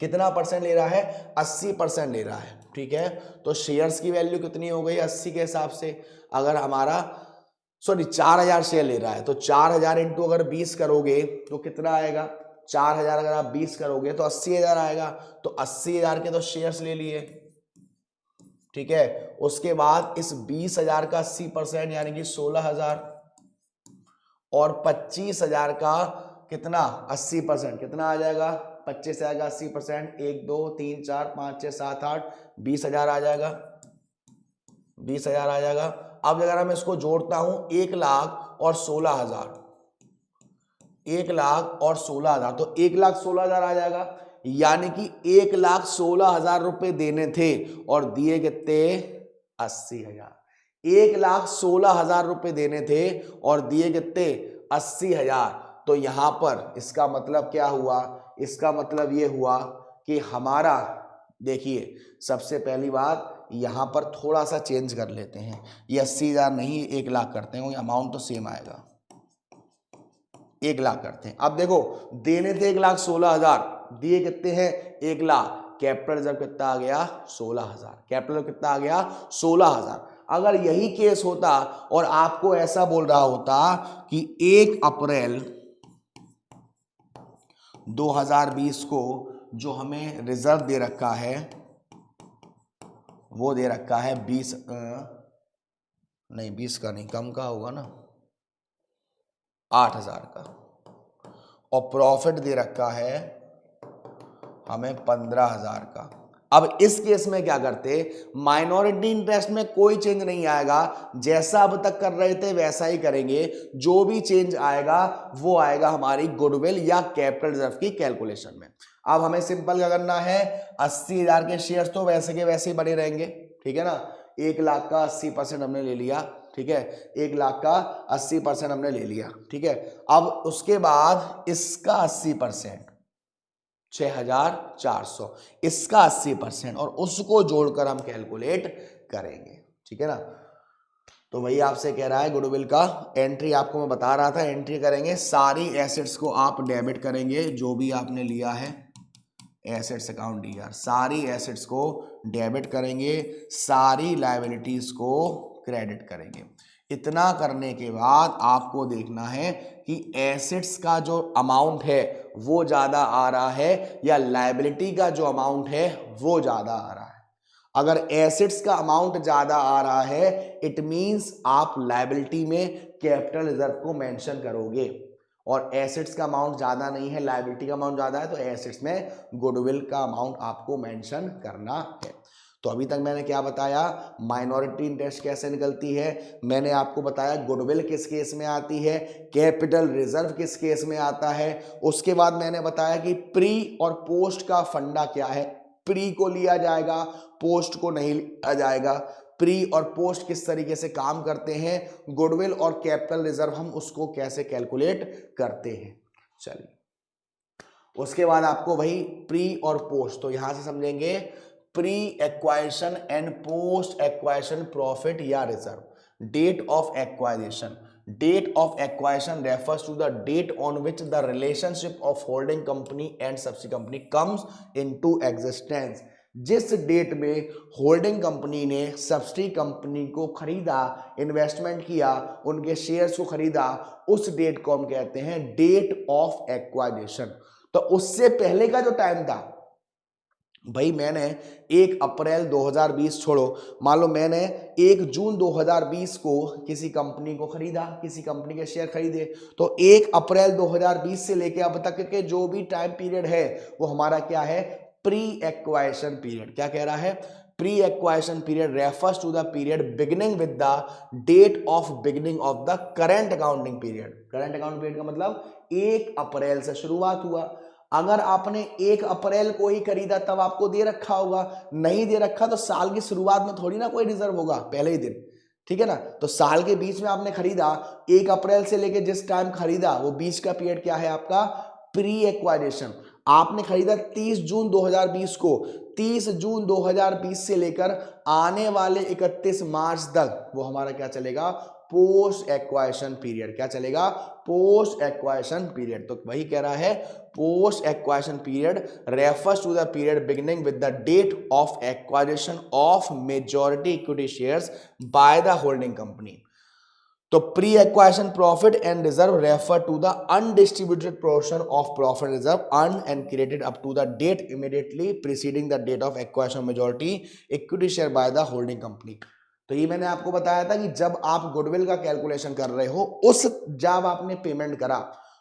कितना परसेंट ले रहा है, 80% ले रहा है। ठीक है, तो शेयर्स की वैल्यू कितनी हो गई 80 के हिसाब से, अगर हमारा 4,000 शेयर ले रहा है तो 4,000 इंटू अगर 20 करोगे तो कितना आएगा, 4,000 अगर आप 20 करोगे तो 80,000 आएगा। तो 80,000 के तो शेयर्स ले लिए। ठीक है, उसके बाद इस 20,000 का 80% यानी कि 16,000, और 25,000 का कितना 80% कितना आ जाएगा, 25,000 का 80%, 1 2 3 4 5 6 7 8 20,000 आ जाएगा, 20,000 आ जाएगा। अब अगर मैं इसको जोड़ता हूं 1,00,000 और 16,000, 1,00,000 और 16,000, तो 1,16,000 आ जाएगा। यानी कि 1,16,000 रुपए देने थे और दिए कितने 80,000। 1,16,000 रुपए देने थे और दिए कितने 80,000। तो यहां पर इसका मतलब क्या हुआ, इसका मतलब ये हुआ कि हमारा, देखिए सबसे पहली बात यहां पर थोड़ा सा चेंज कर लेते हैं, ये 80,000 नहीं 1 लाख करते हैं, अमाउंट तो सेम आएगा, 1 लाख करते हैं। अब देखो देने थे 1,16,000, दिए कितने हैं 1 लाख, कैपिटल रिजर्व कितना आ गया 16,000, कैपिटल कितना आ गया 16,000। अगर यही केस होता और आपको ऐसा बोल रहा होता कि 1 अप्रैल 2020 को जो हमें रिजर्व दे रखा है वो दे रखा है 20 नहीं 20 का नहीं, कम का होगा ना, 8,000 का, और प्रॉफिट दे रखा है हमें 15,000 का। अब इस केस में क्या करते, माइनॉरिटी इंटरेस्ट में कोई चेंज नहीं आएगा, जैसा अब तक कर रहे थे वैसा ही करेंगे, जो भी चेंज आएगा वो आएगा हमारी गुडविल या कैपिटल रिजर्व की कैलकुलेशन में। अब हमें सिंपल क्या करना है, 80,000 के शेयर्स तो वैसे के वैसे ही बने रहेंगे, ठीक है ना, 1 लाख का 80% हमने ले लिया, ठीक है, 1 लाख का 80% हमने ले लिया, ठीक है। अब उसके बाद इसका 80%, 6,400, इसका 80% और उसको जोड़कर हम कैलकुलेट करेंगे, ठीक है ना। तो वही आपसे कह रहा है गुडविल का एंट्री, आपको मैं बता रहा था, एंट्री करेंगे, सारी एसेट्स को आप डेबिट करेंगे, जो भी आपने लिया है एसेट्स अकाउंट DR, सारी एसेट्स को डेबिट करेंगे, सारी लायबिलिटीज को क्रेडिट करेंगे। इतना करने के बाद आपको देखना है कि एसेट्स का जो अमाउंट है वो ज्यादा आ रहा है या लायबिलिटी का जो अमाउंट है वो ज्यादा आ रहा है। अगर एसेट्स का अमाउंट ज्यादा आ रहा है इट मींस आप लायबिलिटी में कैपिटल रिजर्व को मेंशन करोगे, और एसेट्स का अमाउंट ज्यादा नहीं है, लायबिलिटी का अमाउंट ज्यादा है, तो एसेट्स में गुडविल का अमाउंट आपको मेंशन करना है। तो अभी तक मैंने क्या बताया, माइनॉरिटी इंटरेस्ट कैसे निकलती है, मैंने आपको बताया गुडविल किस केस में आती है, कैपिटल रिजर्व किस केस में आता है, उसके बाद मैंने बताया कि प्री और पोस्ट का फंडा क्या है, प्री को लिया जाएगा, पोस्ट को नहीं लिया जाएगा, प्री और पोस्ट किस तरीके से काम करते हैं, गुडविल और कैपिटल रिजर्व हम उसको कैसे कैलकुलेट करते हैं। चलिए उसके बाद आपको वही प्री और पोस्ट, तो यहां से समझेंगे pre acquisition and post acquisition profit या reserve. Date of acquisition, date of acquisition refers to the date on which the relationship of holding company and subsidy company comes into existence. जिस डेट में होल्डिंग कंपनी ने सब्सिडी कंपनी को खरीदा, इन्वेस्टमेंट किया, उनके शेयर्स को खरीदा, उस डेट को हम कहते हैं डेट ऑफ एक्वाइजेशन। तो उससे पहले का जो टाइम था भाई, मैंने 1 अप्रैल 2020 छोड़ो, मान लो मैंने 1 जून 2020 को किसी कंपनी को खरीदा, किसी कंपनी के शेयर खरीदे, तो 1 अप्रैल 2020 से लेके अब तक के जो भी टाइम पीरियड है वो हमारा क्या है, प्री एक्वाइजेशन पीरियड। क्या कह रहा है, pre acquisition period refers to the period beginning with the date of beginning of the current accounting period. Current accounting period का मतलब 1 अप्रैल से शुरुआत हुआ। अगर आपने 1 अप्रैल को ही खरीदा तब आपको दे रखा होगा, नहीं दे रखा तो साल की शुरुआत में थोड़ी ना कोई रिजर्व होगा पहले ही दिन, ठीक है ना। तो साल के बीच में आपने खरीदा, 1 अप्रैल से लेके जिस टाइम खरीदा वो बीच का पीरियड क्या है आपका, प्री एक्वाइजेशन। आपने खरीदा 30 जून 2020 को, 30 जून 2020 से लेकर आने वाले 31 मार्च तक वो हमारा क्या चलेगा, पोस्ट एक्वाइजेशन पीरियड। क्या चलेगा, पोस्ट एक्वाइजेशन पीरियड। तो वही कह रहा है post acquisition period refers to the period beginning with the date of acquisition of majority equity shares by the holding company. तो pre acquisition profit and reserve refer to the undistributed portion of profit reserve earn and created up to the date immediately preceding the date of acquisition majority equity share by the holding company. तो ये मैंने आपको बताया था कि जब आप गुडविल का कैलकुलेशन कर रहे हो, उस जब आपने पेमेंट करा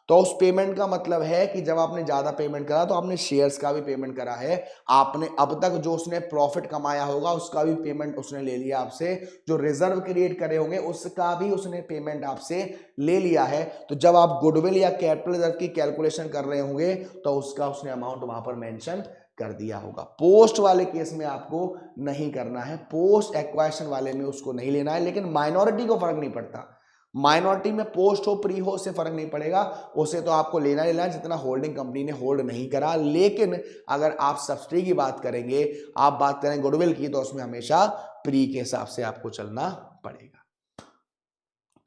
तो उस पेमेंट का मतलब है कि जब आपने ज्यादा पेमेंट करा तो आपने शेयर्स का भी पेमेंट करा है, आपने अब तक जो उसने प्रॉफिट कमाया होगा उसका भी पेमेंट उसने ले लिया आपसे, जो रिजर्व क्रिएट करे होंगे उसका भी उसने पेमेंट आपसे ले लिया है। तो जब आप गुडविल या कैपिटल रिजर्व की कैलकुलेशन कर रहे होंगे तो उसका उसने अमाउंट वहां पर मेंशन कर दिया होगा। पोस्ट वाले केस में आपको नहीं करना है, पोस्ट एक्वाइजेशन वाले में उसको नहीं लेना है, लेकिन माइनॉरिटी को फर्क नहीं पड़ता। माइनॉरिटी में पोस्ट हो प्री हो उससे फर्क नहीं पड़ेगा, उसे तो आपको लेना लेना जितना होल्डिंग कंपनी ने होल्ड नहीं करा। लेकिन अगर आप सब्सिडी की बात करेंगे, आप बात करें गुडविल की, तो उसमें हमेशा प्री के हिसाब से आपको चलना पड़ेगा।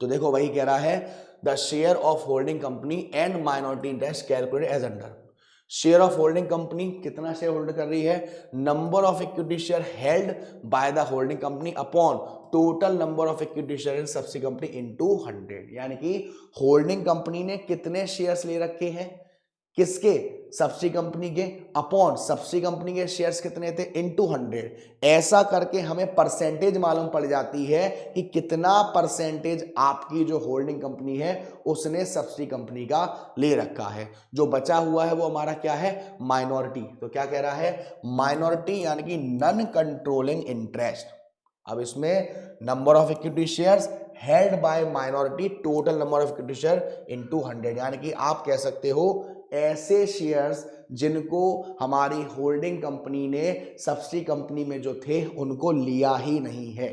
तो देखो वही कह रहा है the share of holding company and minority interest calculated as under. Share of holding company कितना शेयर होल्ड कर रही है, number of equity share held by the holding company upon total number of equity share in subsidy company into 100। यानी कि होल्डिंग कंपनी ने कितने शेयर्स ले रखे हैं, किसके, सब्सिडी कंपनी के, अपॉन सब्सिडी कंपनी के शेयर्स कितने थे, इनटू 100। ऐसा करके हमें परसेंटेज मालूम पड़ जाती है कि कितना परसेंटेज आपकी जो होल्डिंग कंपनी है उसने सब्सिडी कंपनी का ले रखा है। जो बचा हुआ है वो हमारा क्या है, माइनॉरिटी। तो क्या कह रहा है, माइनॉरिटी यानी कि नॉन कंट्रोलिंग इंटरेस्ट। अब इसमें number of equity shares held by minority total number of equity share into 100। यानी कि आप कह सकते हो ऐसे शेयर्स जिनको हमारी होल्डिंग कंपनी ने सब्सिडी कंपनी में जो थे उनको लिया ही नहीं है।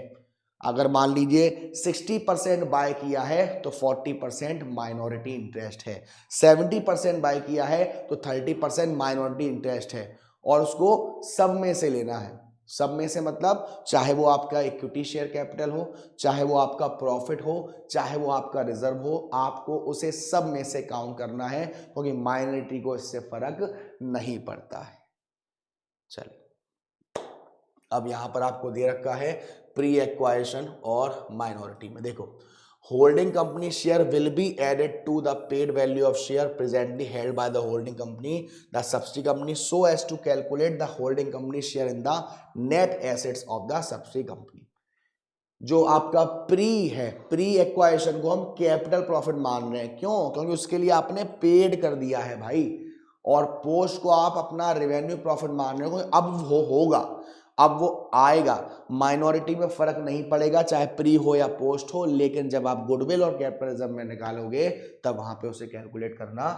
अगर मान लीजिए 60% बाय किया है तो 40% माइनॉरिटी इंटरेस्ट है, 70% बाय किया है तो 30% माइनॉरिटी इंटरेस्ट है, और उसको सब में से लेना है। सब में से मतलब चाहे वो आपका इक्विटी शेयर कैपिटल हो, चाहे वो आपका प्रॉफिट हो, चाहे वो आपका रिजर्व हो, आपको उसे सब में से काउंट करना है, क्योंकि माइनॉरिटी को इससे फर्क नहीं पड़ता है। चलिए अब यहां पर आपको दे रखा है प्री एक्वाइरेशन और माइनॉरिटी में। देखो holding company share will be added to the paid value of share presently held by the holding company the subsidy company so as to calculate the holding company share in the net assets of the subsidy company. जो आपका प्री है, प्री एक्वाइरेशन को हम कैपिटल प्रॉफिट मान रहे हैं, क्यों, क्योंकि उसके लिए आपने पेड कर दिया है भाई, और पोस्ट को आप अपना रेवेन्यू प्रॉफिट मान रहे हो, अब वो होगा, अब वो आएगा। माइनॉरिटी में फर्क नहीं पड़ेगा चाहे प्री हो या पोस्ट हो, लेकिन जब आप गुडविल और कैपिटल रिजर्व में निकालोगे तब वहां पे उसे कैलकुलेट करना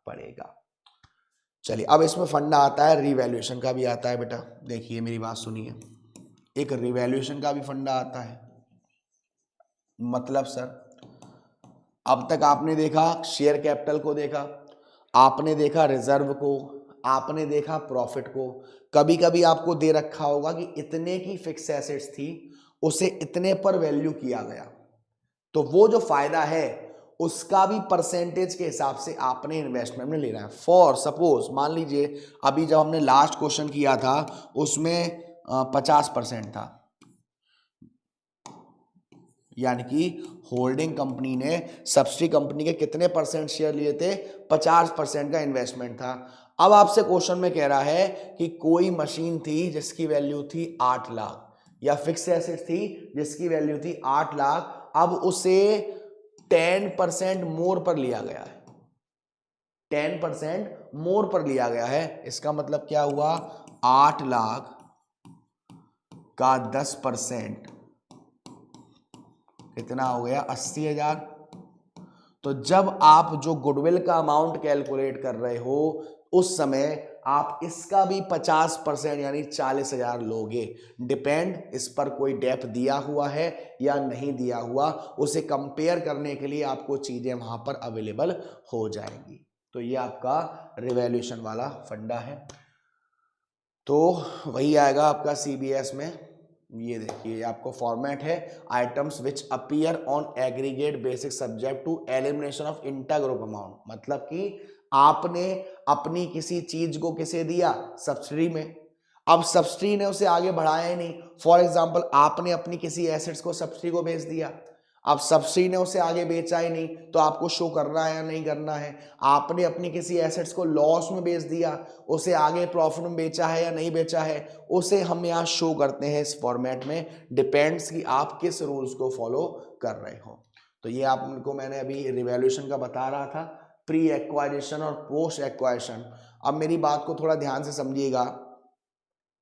पड़ेगा। चलिए अब इसमें फंडा आता है रिवैल्यूएशन का भी आता है बेटा। देखिए मेरी बात सुनिए, एक रिवैल्यूएशन का भी फंडा आता है। मतलब सर अब तक आपने देखा शेयर कैपिटल को देखा, आपने देखा रिजर्व को, आपने देखा प्रॉफिट को। कभी कभी आपको दे रखा होगा कि इतने की फिक्स एसेट्स थी, उसे इतने पर वैल्यू किया गया, तो वो जो फायदा है उसका भी परसेंटेज के हिसाब से आपने इन्वेस्टमेंट में लेना है। फॉर सपोज मान लीजिए अभी जब हमने लास्ट क्वेश्चन किया था उसमें 50% था, यानी कि होल्डिंग कंपनी ने सब्सिडी कंपनी के कितने परसेंट शेयर लिए थे, 50% का इन्वेस्टमेंट था। अब आपसे क्वेश्चन में कह रहा है कि कोई मशीन थी जिसकी वैल्यू थी 8 लाख, या फिक्स एसेट थी जिसकी वैल्यू थी 8 लाख, अब उसे 10% मोर पर लिया गया है, 10% मोर पर लिया गया है। इसका मतलब क्या हुआ, 8 लाख का 10% कितना हो गया, 80,000। तो जब आप जो गुडविल का अमाउंट कैलकुलेट कर रहे हो उस समय आप इसका भी 50% यानी 40,000 लोगे। डिपेंड इस पर कोई डेप्थ दिया हुआ है या नहीं दिया हुआ, उसे कंपेयर करने के लिए आपको चीजें वहां पर अवेलेबल हो जाएंगी। तो ये आपका रिवैल्यूएशन वाला फंडा है। तो वही आएगा आपका सीबीएस में। ये देखिए आपको फॉर्मेट है, items which appear on aggregate basic subject to elimination of inter group amount. मतलब कि आपने अपनी किसी चीज को किसे दिया, सब्सिडी में, अब सब्सिडी ने उसे आगे बढ़ाया ही नहीं। फॉर एग्जांपल आपने अपनी किसी एसेट्स को सब्सिडी को बेच दिया, अब सब्सिडी ने उसे आगे बेचा ही नहीं, तो आपको शो करना है या नहीं करना है। आपने अपनी किसी एसेट्स को लॉस में बेच दिया, उसे आगे प्रॉफिट में बेचा है या नहीं बेचा है, उसे हम यहाँ शो करते हैं इस फॉर्मेट में। डिपेंड्स कि आप किस रूल्स को फॉलो कर रहे हो। तो ये आपको मैंने अभी रिवैल्यूएशन का बता रहा था, प्री एक्वाइरेशन और पोस्ट एक्वाइरेशन। अब मेरी बात को थोड़ा ध्यान से समझिएगा,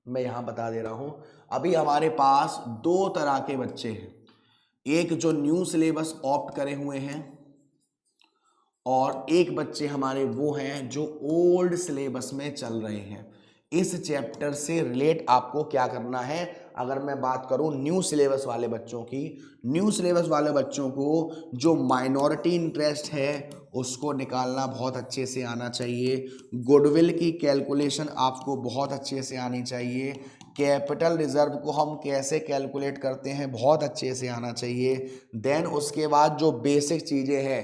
मैं यहाँ बता दे रहा हूँ। अभी हमारे पास दो तरह के बच्चे हैं, एक जो न्यू सिलेबस ऑप्ट करे हुए हैं और एक बच्चे हमारे वो हैं जो ओल्ड सिलेबस में चल रहे हैं। इस चैप्टर से रिलेट आपको क्या करना है, अगर मैं बात करूं न्यू सिलेबस वाले बच्चों की, न्यू सिलेबस वाले बच्चों को जो माइनॉरिटी इंटरेस्ट है उसको निकालना बहुत अच्छे से आना चाहिए। गुडविल की कैलकुलेशन आपको बहुत अच्छे से आनी चाहिए। कैपिटल रिजर्व को हम कैसे कैलकुलेट करते हैं बहुत अच्छे से आना चाहिए। देन उसके बाद जो बेसिक चीज़ें हैं,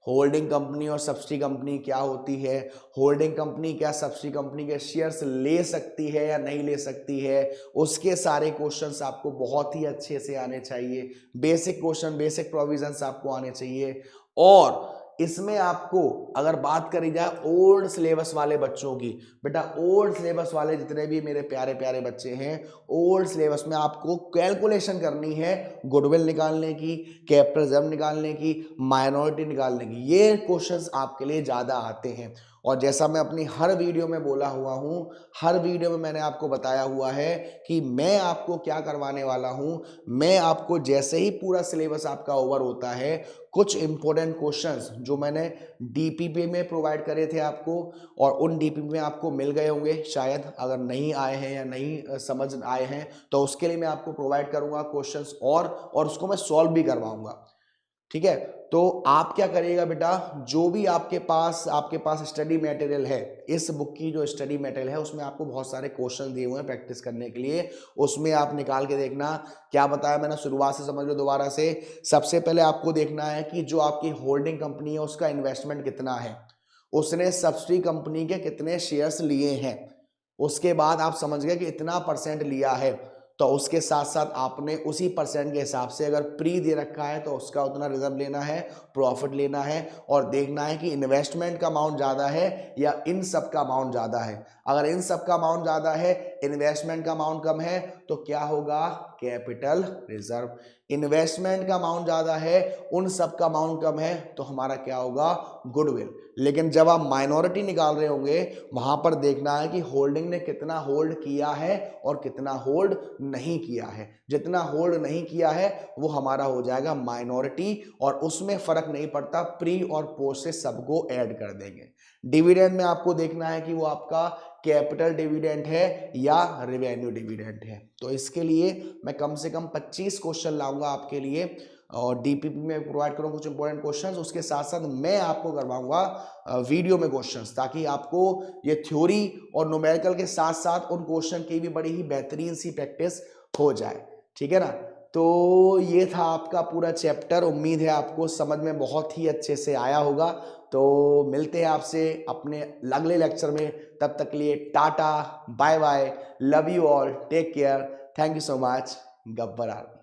होल्डिंग कंपनी और सब्सिडी कंपनी क्या होती है, होल्डिंग कंपनी क्या सब्सिडी कंपनी के शेयर्स ले सकती है या नहीं ले सकती है, उसके सारे क्वेश्चंस आपको बहुत ही अच्छे से आने चाहिए। बेसिक क्वेश्चन, बेसिक प्रोविजंस आपको आने चाहिए। और इसमें आपको अगर बात करी जाए ओल्ड सिलेबस वाले बच्चों की, बेटा ओल्ड सिलेबस वाले जितने भी मेरे प्यारे प्यारे बच्चे हैं, ओल्ड सिलेबस में आपको कैलकुलेशन करनी है गुडविल निकालने की, कैपिटल रिजर्व निकालने की, माइनॉरिटी निकालने की। ये क्वेश्चंस आपके लिए ज़्यादा आते हैं। और जैसा मैं अपनी हर वीडियो में बोला हुआ हूँ, हर वीडियो में मैंने आपको बताया हुआ है कि मैं आपको क्या करवाने वाला हूँ, मैं आपको जैसे ही पूरा सिलेबस आपका ओवर होता है, कुछ इंपॉर्टेंट क्वेश्चंस जो मैंने डीपीपी में प्रोवाइड करे थे आपको, और उन डीपीपी में आपको मिल गए होंगे शायद, अगर नहीं आए हैं या नहीं समझ आए हैं तो उसके लिए मैं आपको प्रोवाइड करूंगा क्वेश्चंस और उसको मैं सॉल्व भी करवाऊंगा। ठीक है, तो आप क्या करिएगा बेटा, जो भी आपके पास स्टडी मटेरियल है, इस बुक की जो स्टडी मटेरियल है उसमें आपको बहुत सारे क्वेश्चन दिए हुए हैं प्रैक्टिस करने के लिए, उसमें आप निकाल के देखना। क्या बताया मैंने, शुरुआत से समझ लो दोबारा से। सबसे पहले आपको देखना है कि जो आपकी होल्डिंग कंपनी है उसका इन्वेस्टमेंट कितना है, उसने सब्सिडी कंपनी के कितने शेयर्स लिए हैं, उसके बाद आप समझ गए कि इतना परसेंट लिया है, तो उसके साथ साथ आपने उसी परसेंट के हिसाब से अगर प्री दे रखा है तो उसका उतना रिजर्व लेना है, प्रॉफिट लेना है, और देखना है कि इन्वेस्टमेंट का अमाउंट ज़्यादा है या इन सब का अमाउंट ज़्यादा है। अगर इन सब का अमाउंट ज़्यादा है, इन्वेस्टमेंट का अमाउंट कम है, तो क्या होगा, कैपिटल रिजर्व। इन्वेस्टमेंट का अमाउंट ज़्यादा है, उन सब का अमाउंट कम है, तो हमारा क्या होगा, गुडविल। लेकिन जब आप माइनॉरिटी निकाल रहे होंगे वहां पर देखना है कि होल्डिंग ने कितना होल्ड किया है और कितना होल्ड नहीं किया है। जितना होल्ड नहीं किया है वो हमारा हो जाएगा माइनॉरिटी, और उसमें फर्क नहीं पड़ता, प्री और पोस्ट से सबको ऐड कर देंगे। डिविडेंड में आपको देखना है कि वो आपका कैपिटल डिविडेंड है या रेवेन्यू डिविडेंड है। तो इसके लिए मैं कम से कम 25 क्वेश्चन लाऊंगा आपके लिए, और डीपीपी में प्रोवाइड करूंगा कुछ इंपॉर्टेंट क्वेश्चंस, उसके साथ साथ मैं आपको करवाऊंगा वीडियो में क्वेश्चंस, ताकि आपको ये थ्योरी और न्यूमेरिकल के साथ साथ उन क्वेश्चन की भी बड़ी ही बेहतरीन सी प्रैक्टिस हो जाए। ठीक है ना, तो ये था आपका पूरा चैप्टर। उम्मीद है आपको समझ में बहुत ही अच्छे से आया होगा। तो मिलते हैं आपसे अपने अगले लेक्चर में, तब तक के लिए tata bye bye, love you all, take care, thank you so much, Gabbar army.